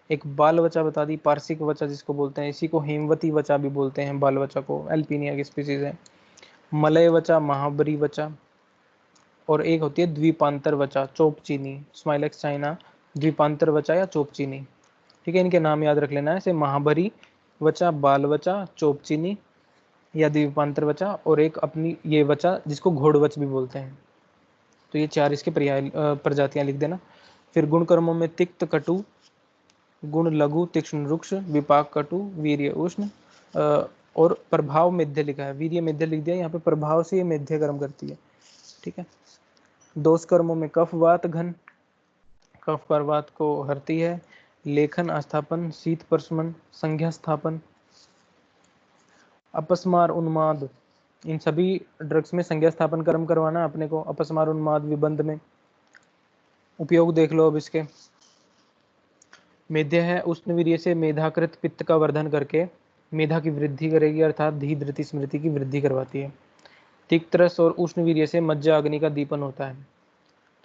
एक बाल वचा बता दी, पार्सिक वचा जिसको बोलते हैं, इसी को हेमवती वचा भी बोलते हैं, बाल वचा को, एल्पिनिया की स्पीसीज है। मलय वचा, महाबरी वचा, और एक होती है द्वीपांतर वचा, चोपचीनी, स्माइलेक्स चाइना, द्वीपांतर वचा या चोपचीनी। ठीक है, इनके नाम याद रख लेना है, जैसे महाबरी वचा, बाल वचा, चोपचीनी या द्वीपांतर वचा, और एक अपनी ये वचा जिसको घोड़वच भी बोलते हैं। तो ये 4 इसके पर्याय प्रजातियां लिख देना। फिर गुण कर्मों में तिक्त कटु, गुण लघु तीक्ष्ण रुक्ष, विपाक कटु, वीर्य उष्ण, और प्रभाव मेध्य लिखा है, वीर्य मेध्य लिख दिया, यहाँ पे प्रभाव से ये मेध्य कर्म करती है। ठीक है। दोष कर्मों में कफ वात घन, कफ पर वात को हरती है। लेखन आस्थापन, शीत प्रशमन, संज्ञा स्थापन, अपस्मार उन्माद, इन सभी ड्रग्स में संज्ञा स्थापन कर्म करवाना अपने को। अपस्मार उन्माद विबंध में उपयोग देख लो अब इसके। मेध्य है, उष्णवीर्य से मेधाकृत पित्त का वर्धन करके मेधा की वृद्धि करेगी, अर्थात धी धृति स्मृति की वृद्धि करवाती है। तिक्तरस और उष्णवीर्य से मज्जा अग्नि का दीपन होता है।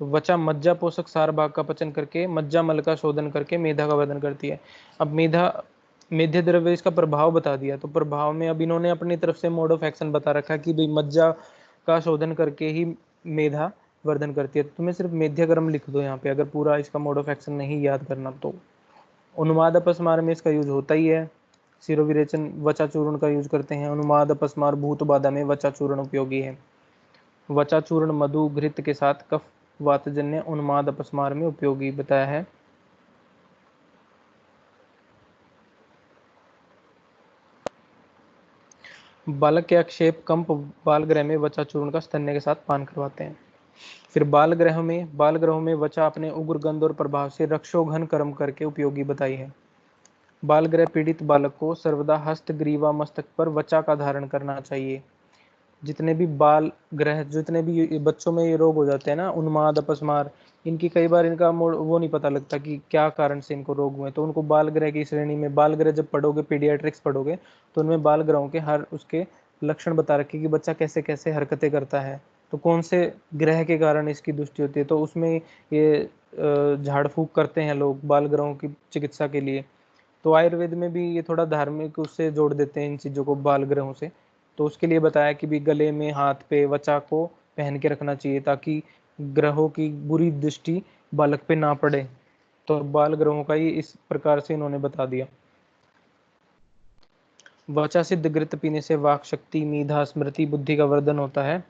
तो वचा मज्जा पोषक सार भाग का पचन करके मज्जा मल का शोधन करके मेधा का वर्धन करती है। अब मेध्य द्रव्य इसका प्रभाव बता दिया, तो प्रभाव में अब इन्होंने अपनी तरफ से मोड ऑफ एक्शन बता रखा कि भाई मज्जा का शोधन करके ही मेधा वर्धन करती है। तो तुम्हें सिर्फ मेध्य कर्म लिख दो यहाँ पे, अगर पूरा इसका मोड ऑफ एक्शन नहीं याद करना तो। उन्माद अपस्मार में इसका यूज होता ही है। शिरोविरेचन वचा चूर्ण का यूज करते हैं। उन्माद अपस्मार भूत बाधा में वचा चूर्ण उपयोगी है। वचा चूर्ण मधु घृत के साथ कफ वातजन्य उन्माद अपस्मार में उपयोगी बताया है। बालक के आक्षेप कंप बाल गृह में वचा चूर्ण का स्तन्य के साथ पान करवाते हैं। फिर बाल गृहों में वचा अपने उग्र गंध और प्रभाव से रक्षोघन कर्म करके उपयोगी बताई है। बाल गृह पीड़ित बालक को सर्वदा हस्त ग्रीवा मस्तक पर वचा का धारण करना चाहिए। जितने भी बाल ग्रह, जितने भी बच्चों में ये रोग हो जाते हैं ना, उन्माद, अपस्मार, इनकी कई बार इनका वो नहीं पता लगता कि क्या कारण से इनको रोग हुए, तो उनको बाल ग्रह की श्रेणी में, बाल ग्रह जब पढ़ोगे, पीडियाट्रिक्स पढ़ोगे, तो उनमें बाल ग्रहों के हर उसके लक्षण बता रखे कि बच्चा कैसे कैसे हरकतें करता है, तो कौन से ग्रह के कारण इसकी दृष्टि होती है, तो उसमें ये झाड़ फूक करते हैं लोग बाल ग्रहों की चिकित्सा के लिए। तो आयुर्वेद में भी ये थोड़ा धार्मिक उससे जोड़ देते हैं इन चीज़ों को बाल ग्रहों से। तो उसके लिए बताया कि भी गले में, हाथ पे वचा को पहन के रखना चाहिए ताकि ग्रहों की बुरी दृष्टि बालक पे ना पड़े। तो बाल ग्रहों का ही इस प्रकार से इन्होंने बता दिया। वचा सिद्ध घृत पीने से वाक शक्ति, मेधा, स्मृति, बुद्धि का वर्धन होता है।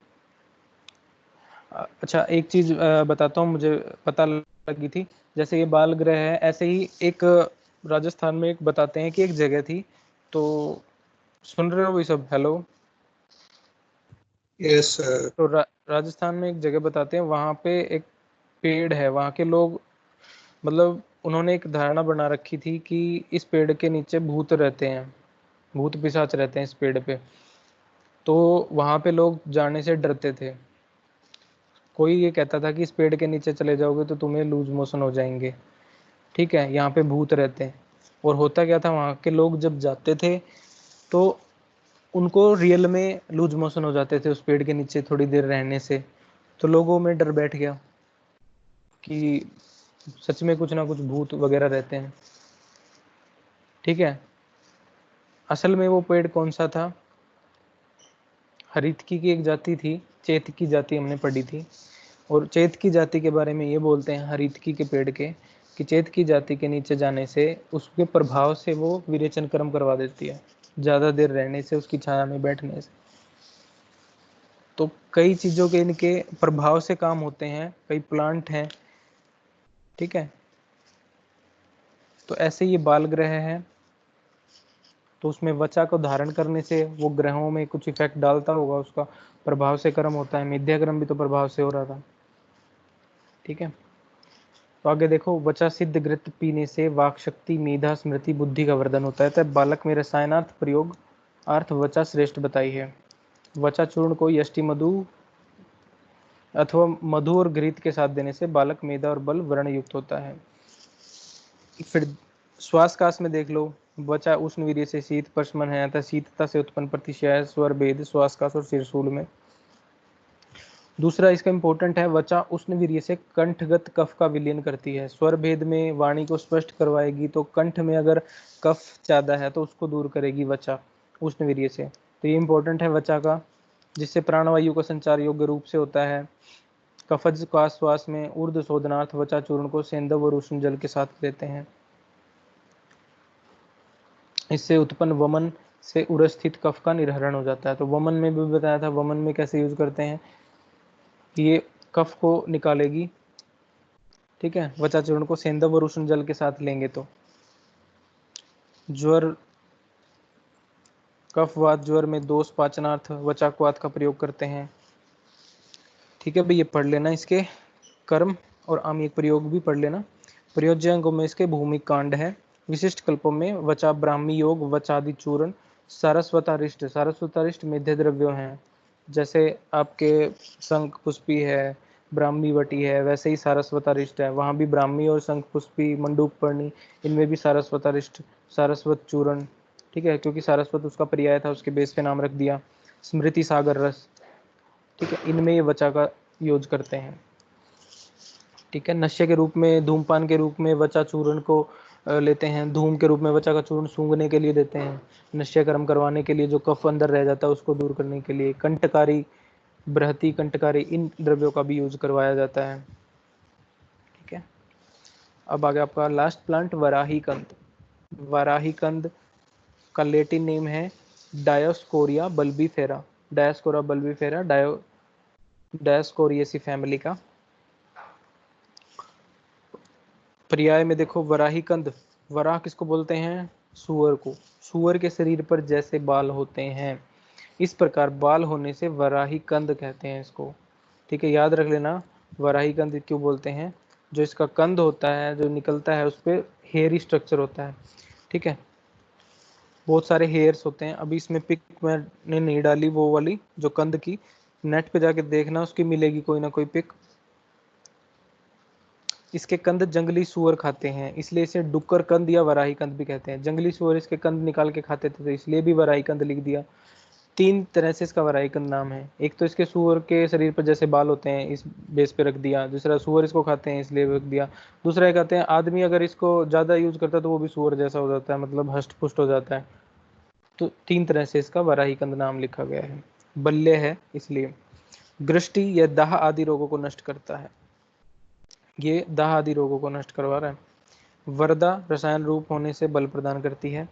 अच्छा, एक चीज बताता हूँ, मुझे पता लगी थी, जैसे ये बाल ग्रह है, ऐसे ही एक राजस्थान में एक बताते हैं कि एक जगह थी, तो सुन रहे हो भी सब? हेलो। Yes sir. तो राजस्थान में एक जगह बताते हैं, वहां पे एक पेड़ है, वहां के लोग, मतलब उन्होंने एक धारणा बना रखी थी कि इस पेड़ के नीचे भूत रहते हैं, भूत पिशाच रहते हैं इस पेड़ पे। तो वहां पे लोग जाने से डरते थे। कोई ये कहता था कि इस पेड़ के नीचे चले जाओगे तो तुम्हें लूज मोशन हो जाएंगे, ठीक है, यहाँ पे भूत रहते हैं। और होता क्या था, वहाँ के लोग जब जाते थे तो उनको रियल में लूज मोशन हो जाते थे उस पेड़ के नीचे थोड़ी देर रहने से। तो लोगों में डर बैठ गया कि सच में कुछ ना कुछ भूत वगैरह रहते हैं, ठीक है। असल में वो पेड़ कौन सा था? हरितकी की एक जाति थी, चेतकी जाति हमने पढ़ी थी, और चेतकी जाति के बारे में ये बोलते हैं हरितकी के पेड़ के, कि चेतकी जाति के नीचे जाने से उसके प्रभाव से वो विरेचन कर्म करवा देती है, ज़्यादा देर रहने से, उसकी छाया में बैठने से। तो कई चीज़ों के इनके प्रभाव से काम होते हैं, कई प्लांट हैं, ठीक है। तो ऐसे ये बाल ग्रह है, तो उसमें वचा को धारण करने से वो ग्रहों में कुछ इफेक्ट डालता होगा, उसका प्रभाव से कर्म होता है। मिथ्या कर्म भी तो प्रभाव से हो रहा था, ठीक है। तो आगे देखो, वचा सिद्ध घृत पीने से वाक शक्ति, मेधा, स्मृति, बुद्धि का वर्धन होता है। तो बालक में रसायनार्थ प्रयोग अर्थ वचा श्रेष्ठ बताई है। वचा चूर्ण को यष्टि मधु अथवा मधु और घृत के साथ देने से बालक मेधा और बल वर्ण युक्त होता है। फिर श्वासकाश में देख लो, वचा उष्ण वीर्य से शीत प्रशमन है, अतः शीतता से उत्पन्न प्रतिशय स्वर भेद श्वासकाश और सिरसूल में। दूसरा इसका इंपॉर्टेंट है, वचा उष्ण वीर्य से कंठगत कफ का विलयन करती है। स्वर भेद में वाणी को स्पष्ट करवाएगी, तो कंठ में अगर कफ ज्यादा है तो उसको दूर करेगी वचा उष्ण वीर्य से। तो ये इंपॉर्टेंट है वचा का, जिससे प्राणवायु का संचार योग्य रूप से होता है। कफज का श्वास में ऊर्ध्व शोधनार्थ वचा चूर्ण को सेंधव और उष्ण जल के साथ देते हैं। इससे उत्पन्न वमन से उर स्थित कफ का निर्हरण हो जाता है। तो वमन में भी बताया था, वमन में कैसे यूज करते हैं, ये कफ को निकालेगी, ठीक है, वचा चूर्ण को सेंधव और उष्ण जल के साथ लेंगे तो। ज्वर, कफवात ज्वर में दोष पाचनार्थ वचाकुआत का प्रयोग करते हैं, ठीक है भाई, ये पढ़ लेना इसके कर्म और आमिक प्रयोग भी पढ़ लेना। प्रयोज्य अंगों में इसके भूमिक कांड है। विशिष्ट कल्पों में वचा ब्राह्मी योग, वचादि चूर्ण, सारस्वतारिष्ट। सारस्वतारिष्ट मेध्य द्रव्यों हैं, जैसे आपके शंख पुष्पी है, ब्राह्मी वटी है, वैसे ही सारस्वतारिष्ट है, वहाँ भी ब्राह्मी और शंख पुष्पी, मंडूक पर्णी, इनमें भी सारस्वतारिष्ट, सारस्वत चूर्ण, ठीक है, क्योंकि सारस्वत उसका पर्याय था, उसके बेस पे नाम रख दिया। स्मृति सागर रस, ठीक है, इनमें ये वचा का यूज करते हैं, ठीक है। नशे के रूप में, धूमपान के रूप में वचा चूर्ण को लेते हैं। धूम के रूप में वचा का चूर्ण सूंघने के लिए देते हैं। नशे कर्म करवाने के लिए, जो कफ अंदर रह जाता है उसको दूर करने के लिए। कंटकारी, बृहति, कंटकारी, इन द्रव्यों का भी यूज करवाया जाता है, ठीक है। अब आगे आपका लास्ट प्लांट वराही कंद। वराही कंद का लेटिन नेम है डायोस्कोरिया बल्बीफेरा। डायोस्कोरा बल्बीफेरा, डायोस्कोरिएसी फैमिली का। पर्याय में देखो, वराही कंद, वराह किसको बोलते हैं? सुअर को। सुअर के शरीर पर जैसे बाल होते हैं, इस प्रकार बाल होने से वराही कंद कहते हैं इसको। ठीक है, याद रख लेना वराही कंद क्यों बोलते हैं। जो इसका कंद होता है जो निकलता है उस पर हेयरी स्ट्रक्चर होता है। ठीक है, बहुत सारे हेयर्स होते हैं। अभी इसमें पिक मैंने नहीं डाली वो वाली जो कंद की, नेट पे जाके देखना उसकी मिलेगी कोई ना कोई पिक। इसके कंद जंगली सुअर खाते हैं इसलिए इसे डुक्कर कंद या वराही कंद भी कहते हैं। जंगली सुअर इसके कंद निकाल के खाते थे तो इसलिए भी वराही कंद लिख दिया। तीन तरह से इसका वराही कंद नाम है। एक तो इसके सुअर के शरीर पर जैसे बाल होते हैं इस बेस पे रख दिया। दूसरा सुअर इसको खाते हैं इसलिए रख दिया। दूसरा ये कहते हैं आदमी अगर इसको ज्यादा यूज करता है तो वो भी सुअर जैसा हो जाता है, मतलब हष्ट पुष्ट हो जाता है। तो तीन तरह से इसका वराही कंद नाम लिखा गया है। बल्ले है इसलिए। दृष्टि या दाह आदि रोगों को नष्ट करता है। ये दाह आदि रोगों को नष्ट करवा रहा है। वर्दा रसायन रूप होने से बल प्रदान करती है।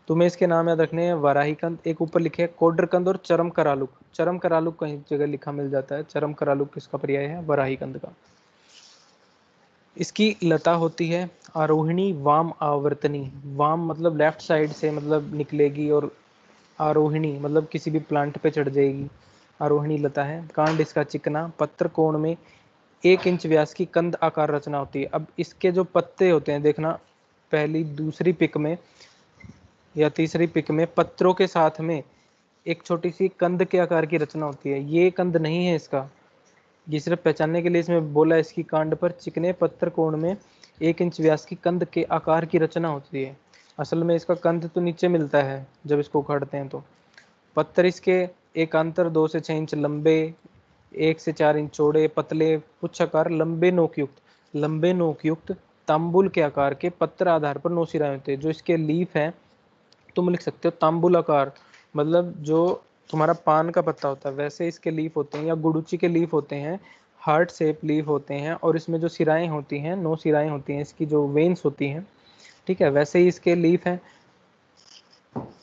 तुम्हें इसके नाम याद रखने हैं वराही कंद, एक ऊपर लिखे कोडर कंद और चरम करालुक। चरम करालुक कहीं जगह लिखा मिल जाता है। चरम करालुक किसका पर्याय है? वराही कंद का। इसकी लता होती है आरोहिणी वाम आवर्तनी। वाम मतलब लेफ्ट साइड से मतलब निकलेगी और आरोहिणी मतलब किसी भी प्लांट पे चढ़ जाएगी। आरोहिणी लता है। कांड इसका चिकना, पत्र कोण में 1 इंच व्यास की कंद आकार रचना होती है। अब इसके जो पत्ते होते हैं देखना, पहली दूसरी पिक में या तीसरी पिक में पत्रों के साथ में एक छोटी सी कंद के आकार की रचना होती है। ये कंद नहीं है इसका, ये सिर्फ पहचानने के लिए इसमें बोला इसकी कांड पर चिकने पत्र कोण में 1 इंच व्यास की कंद के आकार की रचना होती है। असल में इसका कंद तो नीचे मिलता है जब इसको उखाड़ते हैं तो। पत्तर इसके एकांतर 2 से 6 इंच लंबे, 1 से 4 इंच चौड़े, पतले, पुच्छाकार, लंबे नोक युक्त तांबुल के आकार के पत्र आधार पर 9 सिराएं होते हैं। जो इसके लीफ है तुम लिख सकते हो तांबुल आकार, मतलब जो तुम्हारा पान का पत्ता होता है वैसे इसके लीफ होते हैं, या गुड़ुची के लीफ होते हैं, हार्ट शेप लीफ होते हैं। और इसमें जो सिराएं होती हैं 9 सिराएं होती हैं इसकी, जो वेन्स होती हैं। ठीक है, वैसे ही इसके लीफ हैं।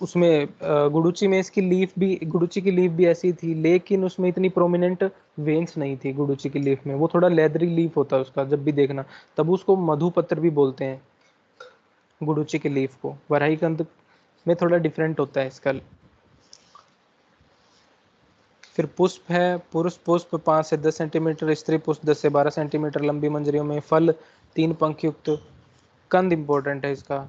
उसमें गुडुची में इसकी लीफ भी, गुडुची की लीफ भी ऐसी थी लेकिन उसमें इतनी प्रोमिनेंट वेन्स नहीं थी गुडुची की लीफ में। वो थोड़ा लेदरी लीफ होता है उसका जब भी देखना, तब उसको मधुपत्र भी बोलते हैं गुडुची की लीफ को। वराही कंद में थोड़ा डिफरेंट होता है इसका। फिर पुष्प है, पुरुष पुष्प 5 से 10 सेंटीमीटर, स्त्री पुष्प 10 से 12 सेंटीमीटर लंबी मंजरियों में। फल 3 पंख युक्त। कंद इंपॉर्टेंट है इसका,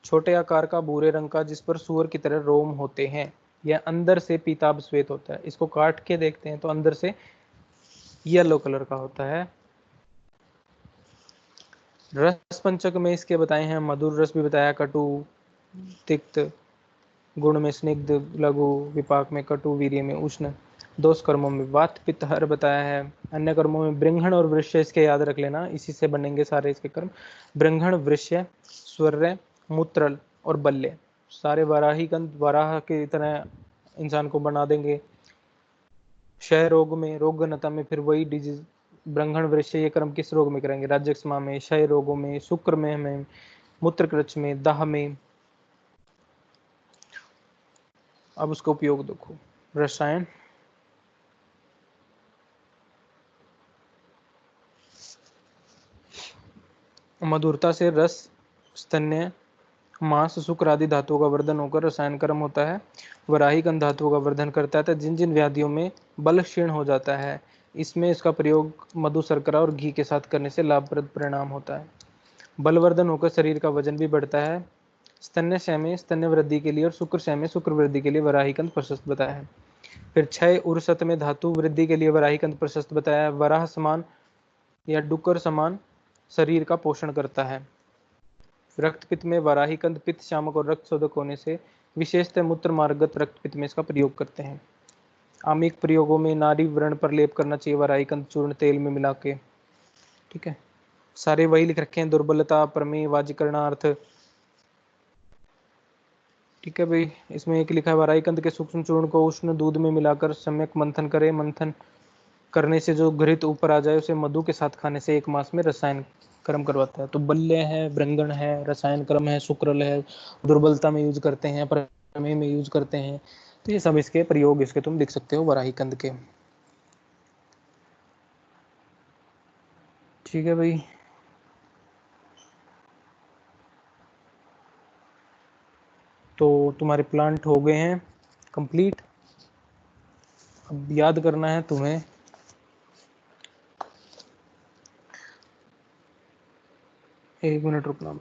छोटे आकार का भूरे रंग का जिस पर सूअर की तरह रोम होते हैं। यह अंदर से पीताभ श्वेत होता है। इसको काट के देखते हैं तो अंदर से येलो कलर का होता है। रस पंचक में इसके बताए हैं मधुर रस भी बताया, कटु, तिक्त, गुण में स्निग्ध, लघु, विपाक में कटु, वीर्य में उष्ण, दोष कर्मों में वात पित्त हर बताया है। अन्य कर्मों में ब्रह्मण और वृश्य इसके याद रख लेना, इसी से बनेंगे सारे इसके कर्म। ब्रह्मण, वृश्य, स्वर्य, मूत्रल और बल्ले सारे वराही कंद वराह की तरह इंसान को बना देंगे। क्षय रोग में, रोग घनता में फिर वही डिजीज। ब्रह्मण वृश्य ये कर्म किस रोग में करेंगे? राज्यक्षमा में, क्षय रोगों में, शुक्र में, मूत्रकृच में, दाह में। अब उसका उपयोग देखो। रसायन, मधुरता से रस, स्तन्य, मांस, शुक्र आदि धातुओं का वर्धन होकर रसायन कर्म होता है। वराही कंद धातुओं का वर्धन करता है। जिन जिन व्याधियों में बल क्षीण हो जाता है इसमें इसका प्रयोग मधु, शर्करा और घी के साथ करने से लाभप्रद परिणाम होता है। बलवर्धन होकर शरीर का वजन भी बढ़ता है। स्तन्य क्षय में स्तन्य वृद्धि के लिए और शुक्र क्षय में शुक्र वृद्धि के लिए वराही कंद प्रशस्त बताया है। फिर क्षय उर्सत में धातु वृद्धि के लिए वराही कंद प्रशस्त बताया है। वराह समान या डुक्कर समान शरीर का पोषण करता है। रक्त पित्त में वराही कंद पित्त शामक और रक्त शोधक होने से विशेषतः मूत्र मार्गत रक्त पित्त में इसका प्रयोग करते हैं। आमिक प्रयोगों में नारी व्रण पर लेप करना चाहिए वराही कंद चूर्ण तेल में मिला के। ठीक है, सारे वही लिख रखे हैं, दुर्बलता, प्रमेय, वाजीकरणार्थ। ठीक है भाई, इसमें एक लिखा है वराही कंद के सूक्ष्म चूर्ण को उष्ण दूध में मिलाकर सम्यक मंथन करें। मंथन करने से जो घृत ऊपर आ जाए उसे मधु के साथ खाने से 1 मास में रसायन कर्म करवाता है। तो बल्ले है, ब्रंगण है, रसायन कर्म है, शुक्रल है, दुर्बलता में यूज करते हैं, प्रमेय में यूज करते हैं। तो ये सब इसके प्रयोग इसके तुम लिख सकते हो वराही कंद के। ठीक है भाई, तो तुम्हारे प्लांट हो गए हैं कंप्लीट। अब याद करना है तुम्हें, एक मिनट रुकना।